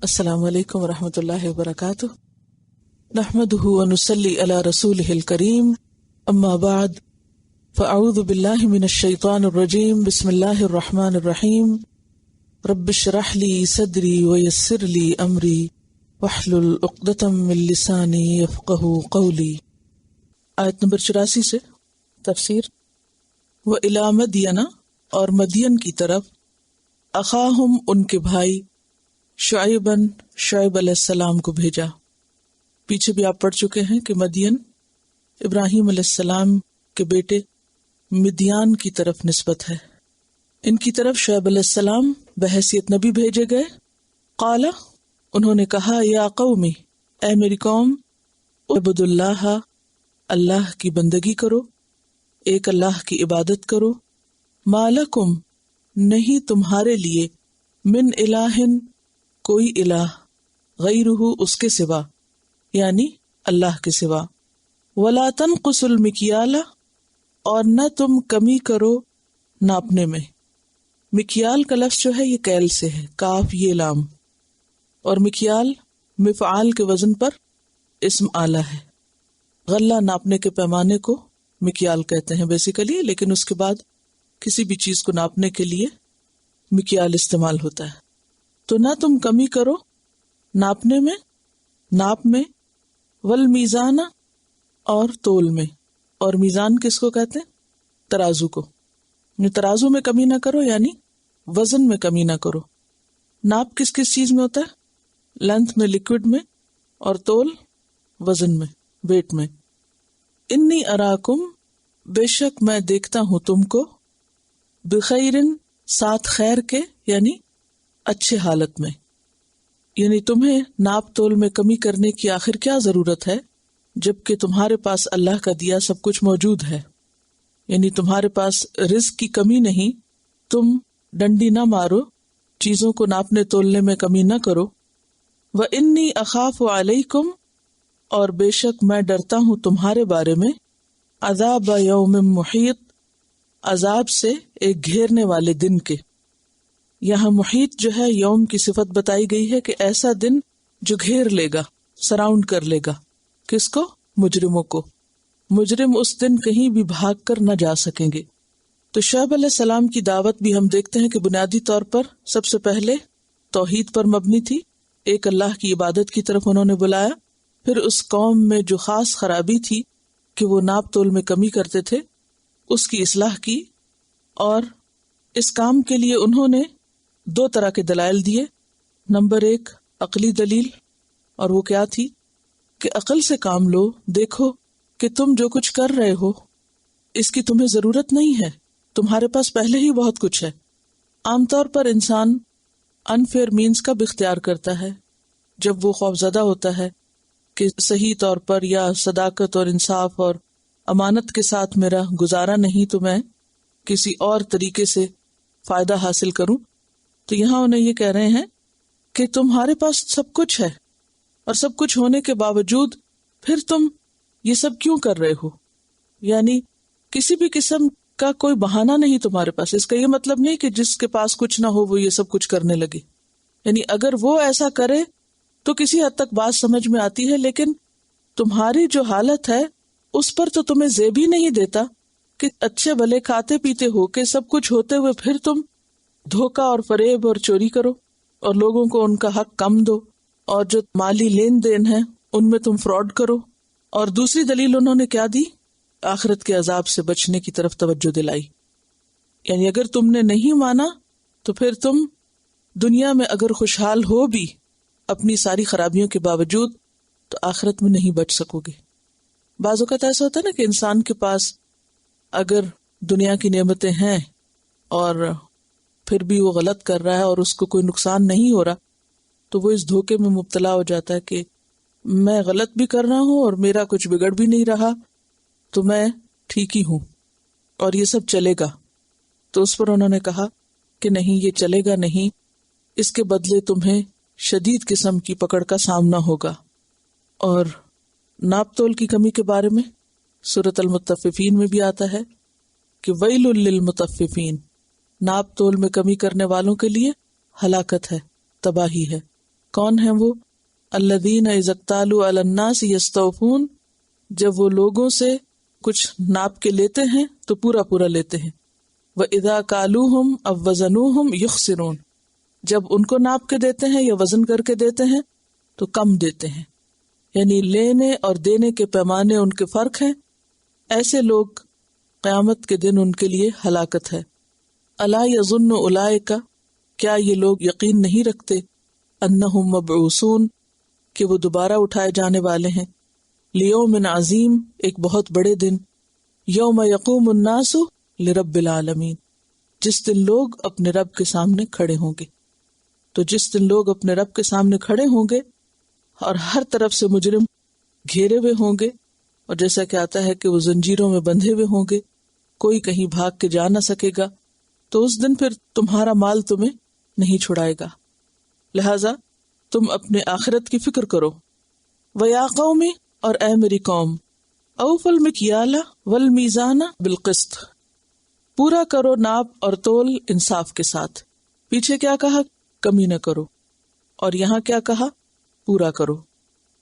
السلام علیکم ورحمۃ اللہ وبرکاتہ، نحمدہ ونصلی علی رسولہ الکریم، اما بعد فاعوذ باللہ من الشیطان الرجیم، بسم اللہ الرحمن الرحیم، رب اشرح لی صدری ویسر لی امری واحلل عقدۃ من لسانی یفقہوا قولی۔ آیت نمبر 84 سے تفسیر۔ وَإِلَىٰ مَدْيَنَ، اور مدین کی طرف، اخاہم ان کے بھائی، شعیباً شعیب علیہ السلام کو بھیجا۔ پیچھے بھی آپ پڑھ چکے ہیں کہ مدین ابراہیم علیہ السلام کے بیٹے مدیان کی طرف نسبت ہے۔ ان کی طرف شعیب علیہ السلام بحیثیت نبی بھیجے گئے۔ قال، انہوں نے کہا، یا قومی، اے میری قوم، اعبدوا اللہ، اللہ کی بندگی کرو، ایک اللہ کی عبادت کرو، ما لکم، نہیں تمہارے لیے، من الہ، کوئی الہ، غیرہ، اس کے سوا، یعنی اللہ کے سوا، ولا تنقصوا المکیال، اور نہ تم کمی کرو ناپنے میں۔ مکیال کا لفظ جو ہے یہ کیل سے ہے، کاف یہ لام، اور مکیال مفعال کے وزن پر اسم آلہ ہے۔ غلہ ناپنے کے پیمانے کو مکیال کہتے ہیں بیسیکلی، لیکن اس کے بعد کسی بھی چیز کو ناپنے کے لیے مکیال استعمال ہوتا ہے۔ تو نہ تم کمی کرو ناپنے میں، ناپ میں، والمیزان، اور تول میں۔ اور میزان کس کو کہتے ہیں؟ ترازو کو۔ ترازو میں کمی نہ کرو، یعنی وزن میں کمی نہ کرو۔ ناپ کس کس چیز میں ہوتا ہے؟ لینتھ میں، لکوڈ میں، اور تول وزن میں، ویٹ میں۔ انی اراکم، بے شک میں دیکھتا ہوں تم کو، بخیرن، ساتھ خیر کے، یعنی اچھے حالت میں۔ یعنی تمہیں ناپ تول میں کمی کرنے کی آخر کیا ضرورت ہے جبکہ تمہارے پاس اللہ کا دیا سب کچھ موجود ہے۔ یعنی تمہارے پاس رزق کی کمی نہیں، تم ڈنڈی نہ مارو، چیزوں کو ناپنے تولنے میں کمی نہ کرو۔ وَإِنِّي أَخَافُ عَلَيْكُمْ، اور بے شک میں ڈرتا ہوں تمہارے بارے میں، عذاب یوم محیط، عذاب سے ایک گھیرنے والے دن کے۔ یہاں محیط جو ہے یوم کی صفت بتائی گئی ہے کہ ایسا دن جو گھیر لے گا، سراؤنڈ کر لے گا۔ کس کو؟ مجرموں کو۔ مجرم اس دن کہیں بھی بھاگ کر نہ جا سکیں گے۔ تو شعیب علیہ السلام کی دعوت بھی ہم دیکھتے ہیں کہ بنیادی طور پر سب سے پہلے توحید پر مبنی تھی، ایک اللہ کی عبادت کی طرف انہوں نے بلایا۔ پھر اس قوم میں جو خاص خرابی تھی کہ وہ ناپ تول میں کمی کرتے تھے، اس کی اصلاح کی، اور اس کام کے لیے انہوں نے 2 طرح کے دلائل دیے۔ نمبر 1 عقلی دلیل، اور وہ کیا تھی کہ عقل سے کام لو، دیکھو کہ تم جو کچھ کر رہے ہو اس کی تمہیں ضرورت نہیں ہے، تمہارے پاس پہلے ہی بہت کچھ ہے۔ عام طور پر انسان انفیئر مینز کا بھی اختیار کرتا ہے جب وہ خوفزدہ ہوتا ہے کہ صحیح طور پر یا صداقت اور انصاف اور امانت کے ساتھ میرا گزارا نہیں تو میں کسی اور طریقے سے فائدہ حاصل کروں۔ تو یہاں انہیں یہ کہہ رہے ہیں کہ تمہارے پاس سب کچھ ہے، اور سب کچھ ہونے کے باوجود پھر تم یہ سب کیوں کر رہے ہو؟ یعنی کسی بھی قسم کا کوئی بہانہ نہیں تمہارے پاس۔ اس کا یہ مطلب نہیں کہ جس کے پاس کچھ نہ ہو وہ یہ سب کچھ کرنے لگے، یعنی اگر وہ ایسا کرے تو کسی حد تک بات سمجھ میں آتی ہے، لیکن تمہاری جو حالت ہے اس پر تو تمہیں زیب ہی نہیں دیتا کہ اچھے بھلے کھاتے پیتے ہو کے سب کچھ ہوتے ہوئے پھر تم دھوکہ اور فریب اور چوری کرو اور لوگوں کو ان کا حق کم دو، اور جو مالی لین دین ہے ان میں تم فراڈ کرو۔ اور دوسری دلیل انہوں نے کیا دی؟ آخرت کے عذاب سے بچنے کی طرف توجہ دلائی۔ یعنی اگر تم نے نہیں مانا تو پھر تم دنیا میں اگر خوشحال ہو بھی اپنی ساری خرابیوں کے باوجود تو آخرت میں نہیں بچ سکو گے۔ بعض اوقات ایسا ہوتا ہے نا کہ انسان کے پاس اگر دنیا کی نعمتیں ہیں اور پھر بھی وہ غلط کر رہا ہے اور اس کو کوئی نقصان نہیں ہو رہا، تو وہ اس دھوکے میں مبتلا ہو جاتا ہے کہ میں غلط بھی کر رہا ہوں اور میرا کچھ بگڑ بھی نہیں رہا، تو میں ٹھیک ہی ہوں اور یہ سب چلے گا۔ تو اس پر انہوں نے کہا کہ نہیں، یہ چلے گا نہیں، اس کے بدلے تمہیں شدید قسم کی پکڑ کا سامنا ہوگا۔ اور ناپ تول کی کمی کے بارے میں سورۃ المطففین میں بھی آتا ہے کہ ویل للمطففین، ناپ تول میں کمی کرنے والوں کے لیے ہلاکت ہے، تباہی ہے۔ کون ہیں وہ؟ الذین اذا اکتالوا علی الناس یستوفون، جب وہ لوگوں سے کچھ ناپ کے لیتے ہیں تو پورا پورا لیتے ہیں، وَإِذَا كَالُوهُمْ أَوْ وَزَنُوهُمْ يُخْسِرُونَ، جب ان کو ناپ کے دیتے ہیں یا وزن کر کے دیتے ہیں تو کم دیتے ہیں، یعنی لینے اور دینے کے پیمانے ان کے فرق ہیں۔ ایسے لوگ قیامت کے دن ان کے لیے ہلاکت ہے۔ الا یظن اولئک، کیا یہ لوگ یقین نہیں رکھتے، انہم مبعوثون، کہ وہ دوبارہ اٹھائے جانے والے ہیں، لیوم عظیم، ایک بہت بڑے دن، یوم یقوم الناس لرب العالمین، جس دن لوگ اپنے رب کے سامنے کھڑے ہوں گے۔ تو جس دن لوگ اپنے رب کے سامنے کھڑے ہوں گے اور ہر طرف سے مجرم گھیرے ہوئے ہوں گے، اور جیسا کہ آتا ہے کہ وہ زنجیروں میں بندھے ہوئے ہوں گے، کوئی کہیں بھاگ کے جا نہ سکے گا، تو اس دن پھر تمہارا مال تمہیں نہیں چھڑائے گا، لہذا تم اپنے آخرت کی فکر کرو۔ وَيَا قَوْمِ، اور اے میری قوم، أَوْفُوا الْمِكْيَالَ وَالْمِيزَانَ بِالْقِسْطِ، پورا کرو ناپ اور تول انصاف کے ساتھ۔ پیچھے کیا کہا؟ کمی نہ کرو، اور یہاں کیا کہا؟ پورا کرو۔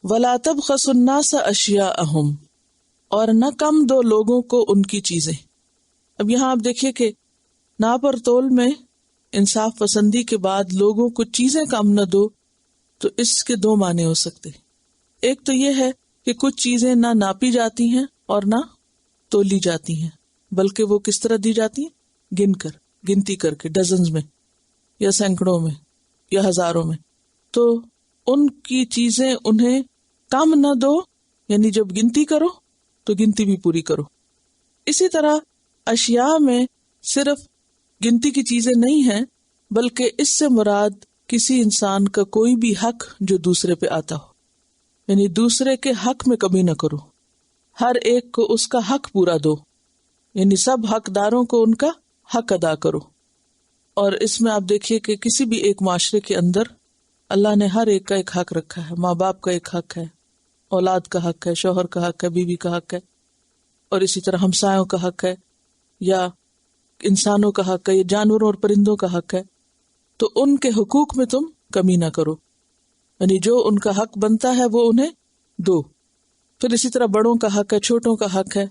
وَلَا تَبْخَسُوا النَّاسَ أَشْيَاءَهُمْ، اور نہ کم دو لوگوں کو ان کی چیزیں۔ اب یہاں آپ دیکھیے کہ ناپ اور تول میں انصاف پسندی کے بعد لوگوں کو چیزیں کم نہ دو، تو اس کے دو معنی ہو سکتے۔ ایک تو یہ ہے کہ کچھ چیزیں نہ ناپی جاتی ہیں اور نہ تولی جاتی ہیں، بلکہ وہ کس طرح دی جاتی ہیں؟ گنتی کر کے، ڈزنز میں یا سینکڑوں میں یا ہزاروں میں۔ تو ان کی چیزیں انہیں کم نہ دو، یعنی جب گنتی کرو تو گنتی بھی پوری کرو۔ اسی طرح اشیاء میں صرف گنتی کی چیزیں نہیں ہیں، بلکہ اس سے مراد کسی انسان کا کوئی بھی حق جو دوسرے پہ آتا ہو، یعنی دوسرے کے حق میں کمی نہ کرو، ہر ایک کو اس کا حق پورا دو، یعنی سب حقداروں کو ان کا حق ادا کرو۔ اور اس میں آپ دیکھیے کہ کسی بھی ایک معاشرے کے اندر اللہ نے ہر ایک کا ایک حق رکھا ہے، ماں باپ کا ایک حق ہے، اولاد کا حق ہے، شوہر کا حق ہے، بیوی کا حق ہے، اور اسی طرح ہمسایوں کا حق ہے، یا انسانوں کا حق ہے، یا جانوروں اور پرندوں کا حق ہے۔ تو ان کے حقوق میں تم کمی نہ کرو، یعنی جو ان کا حق بنتا ہے وہ انہیں دو۔ پھر اسی طرح بڑوں کا حق ہے، چھوٹوں کا حق ہے۔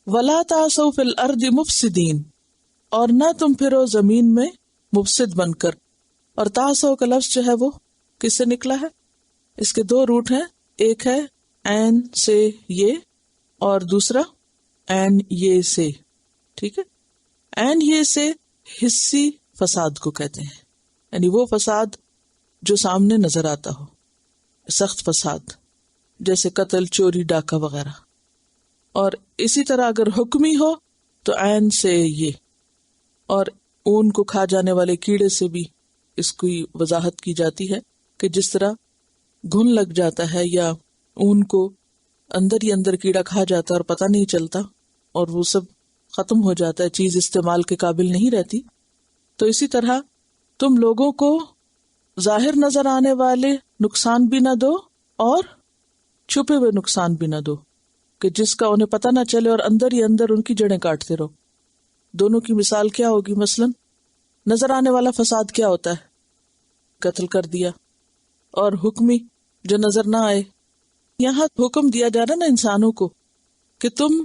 وَلَا تَعْثَوْا فِي الْأَرْضِ مُفْسِدِينَ، اور نہ تم پھرو زمین میں مفسد بن کر۔ اور تعثوا کا لفظ جو ہے وہ کس سے نکلا ہے؟ اس کے دو روٹ ہیں، ایک ہے عین سے یہ، اور دوسرا عین یہ سے، ٹھیک ہے؟ عین یہ سے حسی فساد کو کہتے ہیں، یعنی وہ فساد جو سامنے نظر آتا ہو، سخت فساد جیسے قتل، چوری، ڈاکہ وغیرہ۔ اور اسی طرح اگر حکمی ہو تو عین سے یہ، اور اون کو کھا جانے والے کیڑے سے بھی اس کی وضاحت کی جاتی ہے کہ جس طرح گھن لگ جاتا ہے یا اون کو اندر ہی اندر کیڑا کھا جاتا ہے اور پتہ نہیں چلتا، اور وہ سب ختم ہو جاتا ہے، چیز استعمال کے قابل نہیں رہتی۔ تو اسی طرح تم لوگوں کو ظاہر نظر آنے والے نقصان بھی نہ دو اور چھپے ہوئے نقصان بھی نہ دو، کہ جس کا انہیں پتہ نہ چلے اور اندر ہی اندر ان کی جڑیں کاٹتے رہو۔ دونوں کی مثال کیا ہوگی؟ مثلا نظر آنے والا فساد کیا ہوتا ہے؟ قتل کر دیا، اور حکمی جو نظر نہ آئے۔ یہاں حکم دیا جا رہا نا انسانوں کو کہ تم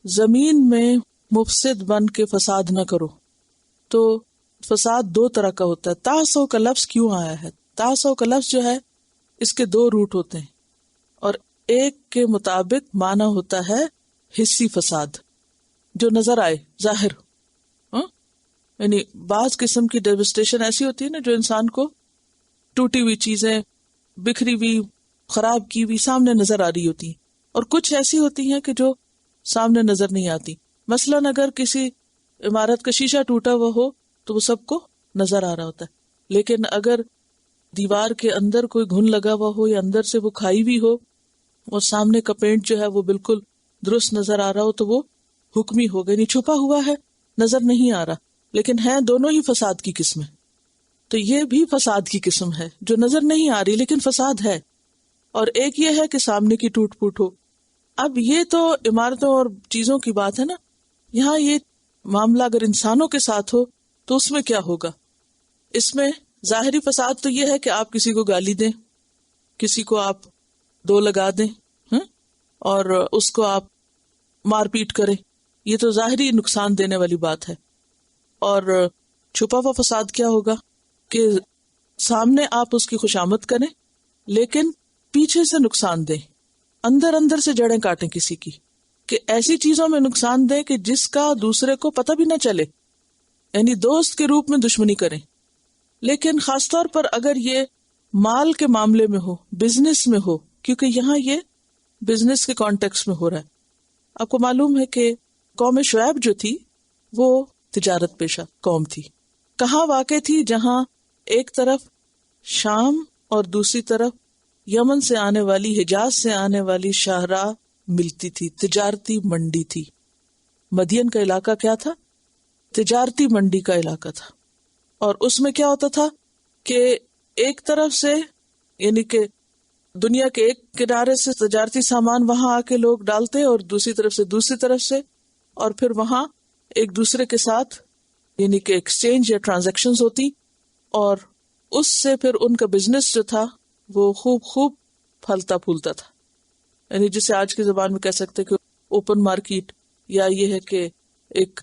زمین میں مفسد بن کے فساد نہ کرو۔ تو فساد دو طرح کا ہوتا ہے۔ تعثوا کا لفظ کیوں آیا ہے؟ تعثوا کا لفظ جو ہے اس کے دو روٹ ہوتے ہیں، اور ایک کے مطابق معنی ہوتا ہے حسی فساد، جو نظر آئے، ظاہر، یعنی بعض قسم کی ڈیوسٹیشن ایسی ہوتی ہے نا جو انسان کو ٹوٹی ہوئی چیزیں، بکھری ہوئی، خراب کی ہوئی سامنے نظر آ رہی ہوتی ہیں، اور کچھ ایسی ہوتی ہیں کہ جو سامنے نظر نہیں آتی۔ مثلاً اگر کسی عمارت کا شیشہ ٹوٹا ہوا ہو تو وہ سب کو نظر آ رہا ہوتا ہے، لیکن اگر دیوار کے اندر کوئی گھن لگا ہوا ہو یا اندر سے وہ کھائی ہوئی ہو اور سامنے کا پینٹ جو ہے وہ بالکل درست نظر آ رہا ہو تو وہ حکمی ہو گئی، نہیں چھپا ہوا ہے، نظر نہیں آ رہا، لیکن ہے دونوں ہی فساد کی قسمیں۔ تو یہ بھی فساد کی قسم ہے جو نظر نہیں آ رہی لیکن فساد ہے، اور ایک یہ ہے کہ سامنے کی ٹوٹ پوٹ ہو۔ اب یہ تو عمارتوں اور چیزوں کی بات ہے نا، یہاں یہ معاملہ اگر انسانوں کے ساتھ ہو تو اس میں کیا ہوگا؟ اس میں ظاہری فساد تو یہ ہے کہ آپ کسی کو گالی دیں، کسی کو آپ دو لگا دیں، اور اس کو آپ مار پیٹ کریں، یہ تو ظاہری نقصان دینے والی بات ہے. اور چھپا ہوا فساد کیا ہوگا کہ سامنے آپ اس کی خوشامد کریں لیکن پیچھے سے نقصان دیں، اندر اندر سے جڑیں کاٹیں کسی کی، کہ ایسی چیزوں میں نقصان دیں کہ جس کا دوسرے کو پتہ بھی نہ چلے، یعنی دوست کے روپ میں دشمنی کریں. لیکن خاص طور پر اگر یہ مال کے معاملے میں ہو، بزنس میں ہو، کیونکہ یہاں یہ بزنس کے کانٹیکس میں ہو رہا ہے. آپ کو معلوم ہے کہ قوم شعیب جو تھی وہ تجارت پیشہ قوم تھی. کہاں واقع تھی؟ جہاں ایک طرف شام اور دوسری طرف یمن سے آنے والی، حجاز سے آنے والی شاہراہ ملتی تھی، تجارتی منڈی تھی. مدین کا علاقہ کیا تھا؟ تجارتی منڈی کا علاقہ تھا. اور اس میں کیا ہوتا تھا کہ ایک طرف سے یعنی کہ دنیا کے ایک کنارے سے تجارتی سامان وہاں آ کے لوگ ڈالتے اور دوسری طرف سے اور پھر وہاں ایک دوسرے کے ساتھ یعنی کہ ایکسچینج یا ٹرانزیکشنز ہوتی، اور اس سے پھر ان کا بزنس جو تھا وہ خوب پھلتا پھولتا تھا. یعنی جسے آج کی زبان میں کہہ سکتے کہ اوپن مارکیٹ، یا یہ ہے کہ ایک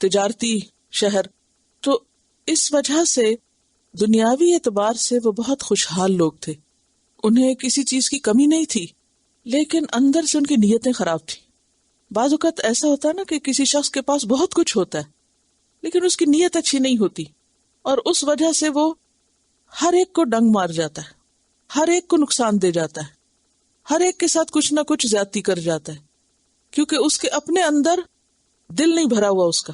تجارتی شہر. تو اس وجہ سے دنیاوی اعتبار سے وہ بہت خوشحال لوگ تھے، انہیں کسی چیز کی کمی نہیں تھی، لیکن اندر سے ان کی نیتیں خراب تھیں. بعض اوقات ایسا ہوتا ہے نا کہ کسی شخص کے پاس بہت کچھ ہوتا ہے لیکن اس کی نیت اچھی نہیں ہوتی، اور اس وجہ سے وہ ہر ایک کو ڈنگ مار جاتا ہے، ہر ایک کو نقصان دے جاتا ہے، ہر ایک کے ساتھ کچھ نہ کچھ زیادتی کر جاتا ہے، کیونکہ اس کے اپنے اندر دل نہیں بھرا ہوا اس کا.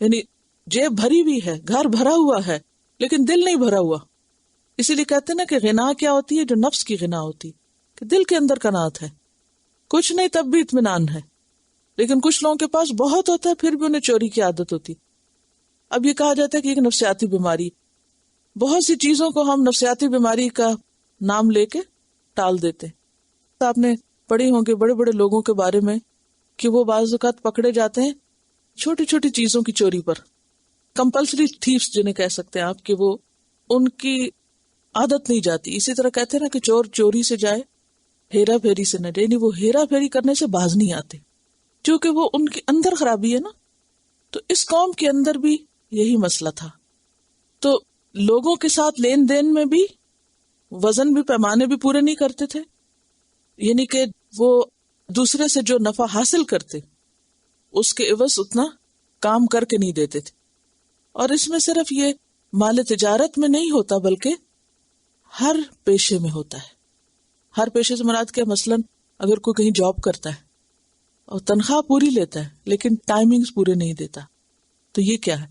یعنی جیب بھری بھی ہے، گھر بھرا ہوا ہے، لیکن دل نہیں بھرا ہوا. اسی لیے کہتے ہیں نا کہ غنا کیا ہوتی ہے؟ جو نفس کی غنا ہوتی، کہ دل کے اندر قناعت ہے، کچھ نہیں تب بھی اطمینان ہے. لیکن کچھ لوگوں کے پاس بہت ہوتا ہے پھر بھی انہیں چوری کی عادت ہوتی. اب یہ کہا جاتا ہے کہ ایک نفسیاتی بیماری، بہت سی چیزوں کو ہم نفسیاتی بیماری کا نام لے کے ٹال دیتے. تو آپ نے پڑھی ہوں گے بڑے بڑے لوگوں کے بارے میں کہ وہ بعض اوقات پکڑے جاتے ہیں چھوٹی چھوٹی چیزوں کی چوری پر. کمپلسری تھیفس جنہیں کہہ سکتے ہیں آپ، کہ وہ ان کی عادت نہیں جاتی. اسی طرح کہتے ہیں نا کہ چور چوری سے جائے ہیرا پھیری سے نہ جائے، یعنی وہ ہیرا پھیری کرنے سے باز نہیں آتے کیونکہ وہ ان کے اندر خرابی ہے نا. تو اس قوم کے اندر بھی یہی مسئلہ تھا. تو لوگوں کے ساتھ لین دین میں بھی وزن بھی، پیمانے بھی پورے نہیں کرتے تھے، یعنی کہ وہ دوسرے سے جو نفع حاصل کرتے اس کے عوض اتنا کام کر کے نہیں دیتے تھے. اور اس میں صرف یہ مال تجارت میں نہیں ہوتا بلکہ ہر پیشے میں ہوتا ہے. ہر پیشے سے مراد کیا؟ مثلاً اگر کوئی کہیں جاب کرتا ہے اور تنخواہ پوری لیتا ہے لیکن ٹائمنگز پورے نہیں دیتا، تو یہ کیا ہے؟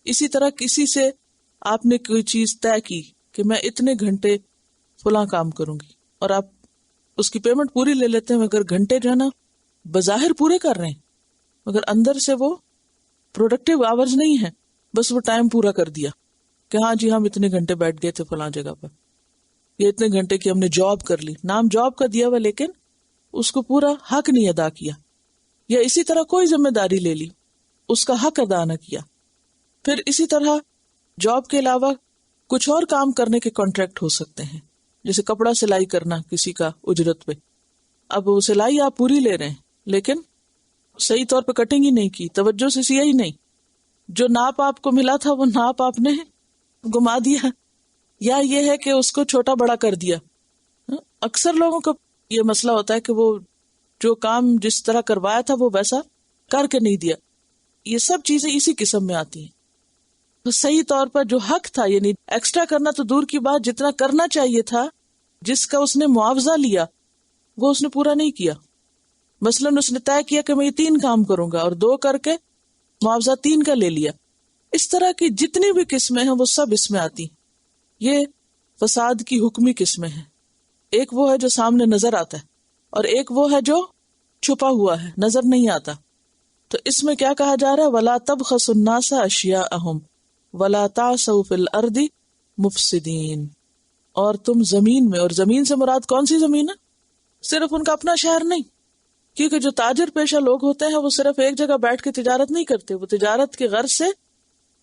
اسی طرح کسی سے آپ نے کوئی چیز طے کی کہ میں اتنے گھنٹے فلاں کام کروں گی، اور آپ اس کی پیمنٹ پوری لے لیتے ہیں، مگر گھنٹے جو ہے نا بظاہر پورے کر رہے ہیں مگر اندر سے وہ پروڈکٹیو آورز نہیں ہے، بس وہ ٹائم پورا کر دیا کہ ہاں جی ہم اتنے گھنٹے بیٹھ گئے تھے فلاں جگہ پر، یہ اتنے گھنٹے کی ہم نے جاب کر لی، نام جاب کا دیا ہوا لیکن اس کو پورا حق نہیں ادا کیا. یا اسی طرح کوئی ذمہ داری لے لی، اس کا حق ادا نہ کیا. پھر اسی طرح جاب کے علاوہ کچھ اور کام کرنے کے کانٹریکٹ ہو سکتے ہیں، جیسے کپڑا سلائی کرنا کسی کا اجرت پہ. اب وہ سلائی آپ پوری لے رہے ہیں لیکن صحیح طور پہ کٹنگ ہی نہیں کی، توجہ سے سیا ہی نہیں، جو ناپ آپ کو ملا تھا وہ ناپ آپ نے گما دیا، یا یہ ہے کہ اس کو چھوٹا بڑا کر دیا. اکثر لوگوں کا یہ مسئلہ ہوتا ہے کہ وہ جو کام جس طرح کروایا تھا وہ ویسا کر کے نہیں دیا. یہ سب چیزیں اسی قسم میں آتی ہیں. تو صحیح طور پر جو حق تھا، یعنی ایکسٹرا کرنا تو دور کی بات، جتنا کرنا چاہیے تھا، جس کا اس نے معاوضہ لیا وہ اس نے پورا نہیں کیا. مثلاً اس نے طے کیا کہ میں یہ 3 کام کروں گا اور 2 کر کے معاوضہ 3 کا لے لیا. اس طرح کی جتنی بھی قسمیں ہیں وہ سب اس میں آتی. یہ فساد کی حکمی قسمیں ہیں. ایک وہ ہے جو سامنے نظر آتا ہے اور ایک وہ ہے جو چھپا ہوا ہے، نظر نہیں آتا. تو اس میں کیا کہا جا رہا ہے؟ وَلَا تَبْخَسُوا النَّاسَ أَشْيَاءَهُمْ وَلَا تَعْثَوْا فِي الْأَرْضِ مُفْسِدِينَ. اور تم زمین میں، اور زمین سے مراد کون سی زمین ہے؟ صرف ان کا اپنا شہر نہیں، کیونکہ جو تاجر پیشہ لوگ ہوتے ہیں وہ صرف ایک جگہ بیٹھ کے تجارت نہیں کرتے، وہ تجارت کے غرض سے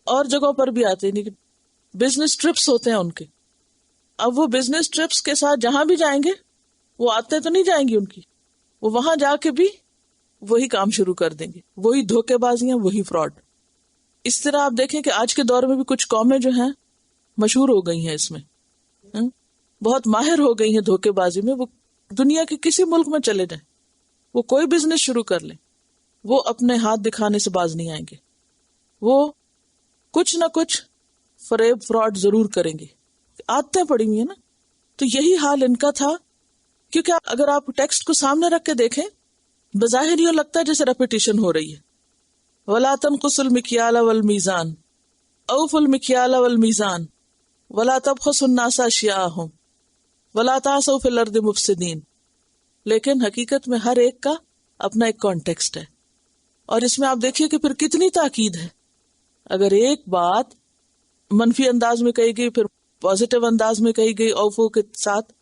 اور جگہوں پر بھی آتے ہیں. بزنس ٹرپس ہوتے ہیں ان کے. اب وہ بزنس ٹرپس کے ساتھ جہاں بھی جائیں گے وہ عادتیں تو نہیں جائیں گی ان کی, وہ وہاں جا کے بھی وہی کام شروع کر دیں گے, وہی دھوکے بازیاں, وہی فراڈ. اس طرح آپ دیکھیں کہ آج کے دور میں بھی کچھ قومیں جو ہیں مشہور ہو گئی ہیں اس میں, بہت ماہر ہو گئی ہیں دھوکے بازی میں. وہ دنیا کے کسی ملک میں چلے جائیں, وہ کوئی بزنس شروع کر لیں, وہ اپنے ہاتھ دکھانے سے باز نہیں آئیں گے. وہ کچھ نہ کچھ فریب فراڈ ضرور کریں گے, عادتیں پڑی ہوئی ہیں نا. تو یہی حال ان کا تھا, کیونکہ اگر آپ ٹیکسٹ کو سامنے رکھ کے دیکھیں بظاہر یہ لگتا ہے جیسے ریپیٹیشن ہو رہی ہے. وَلَا تَنْقُصُوا الْمِكْيَالَ وَالْمِيزَانَ أَوْفُوا الْمِكْيَالَ وَالْمِيزَانَ وَلَا تَبْخَسُوا النَّاسَ أَشْيَاءَهُمْ وَلَا تَعْثَوْا فِي الْأَرْضِ مُفْسِدِينَ. لیکن حقیقت میں ہر ایک کا اپنا ایک کانٹیکسٹ ہے, اور اس میں آپ دیکھیے کہ پھر کتنی تاکید ہے. اگر ایک بات منفی انداز میں کہی گئی, پھر پازیٹیو انداز میں کہی گئی اوفو کے ساتھ,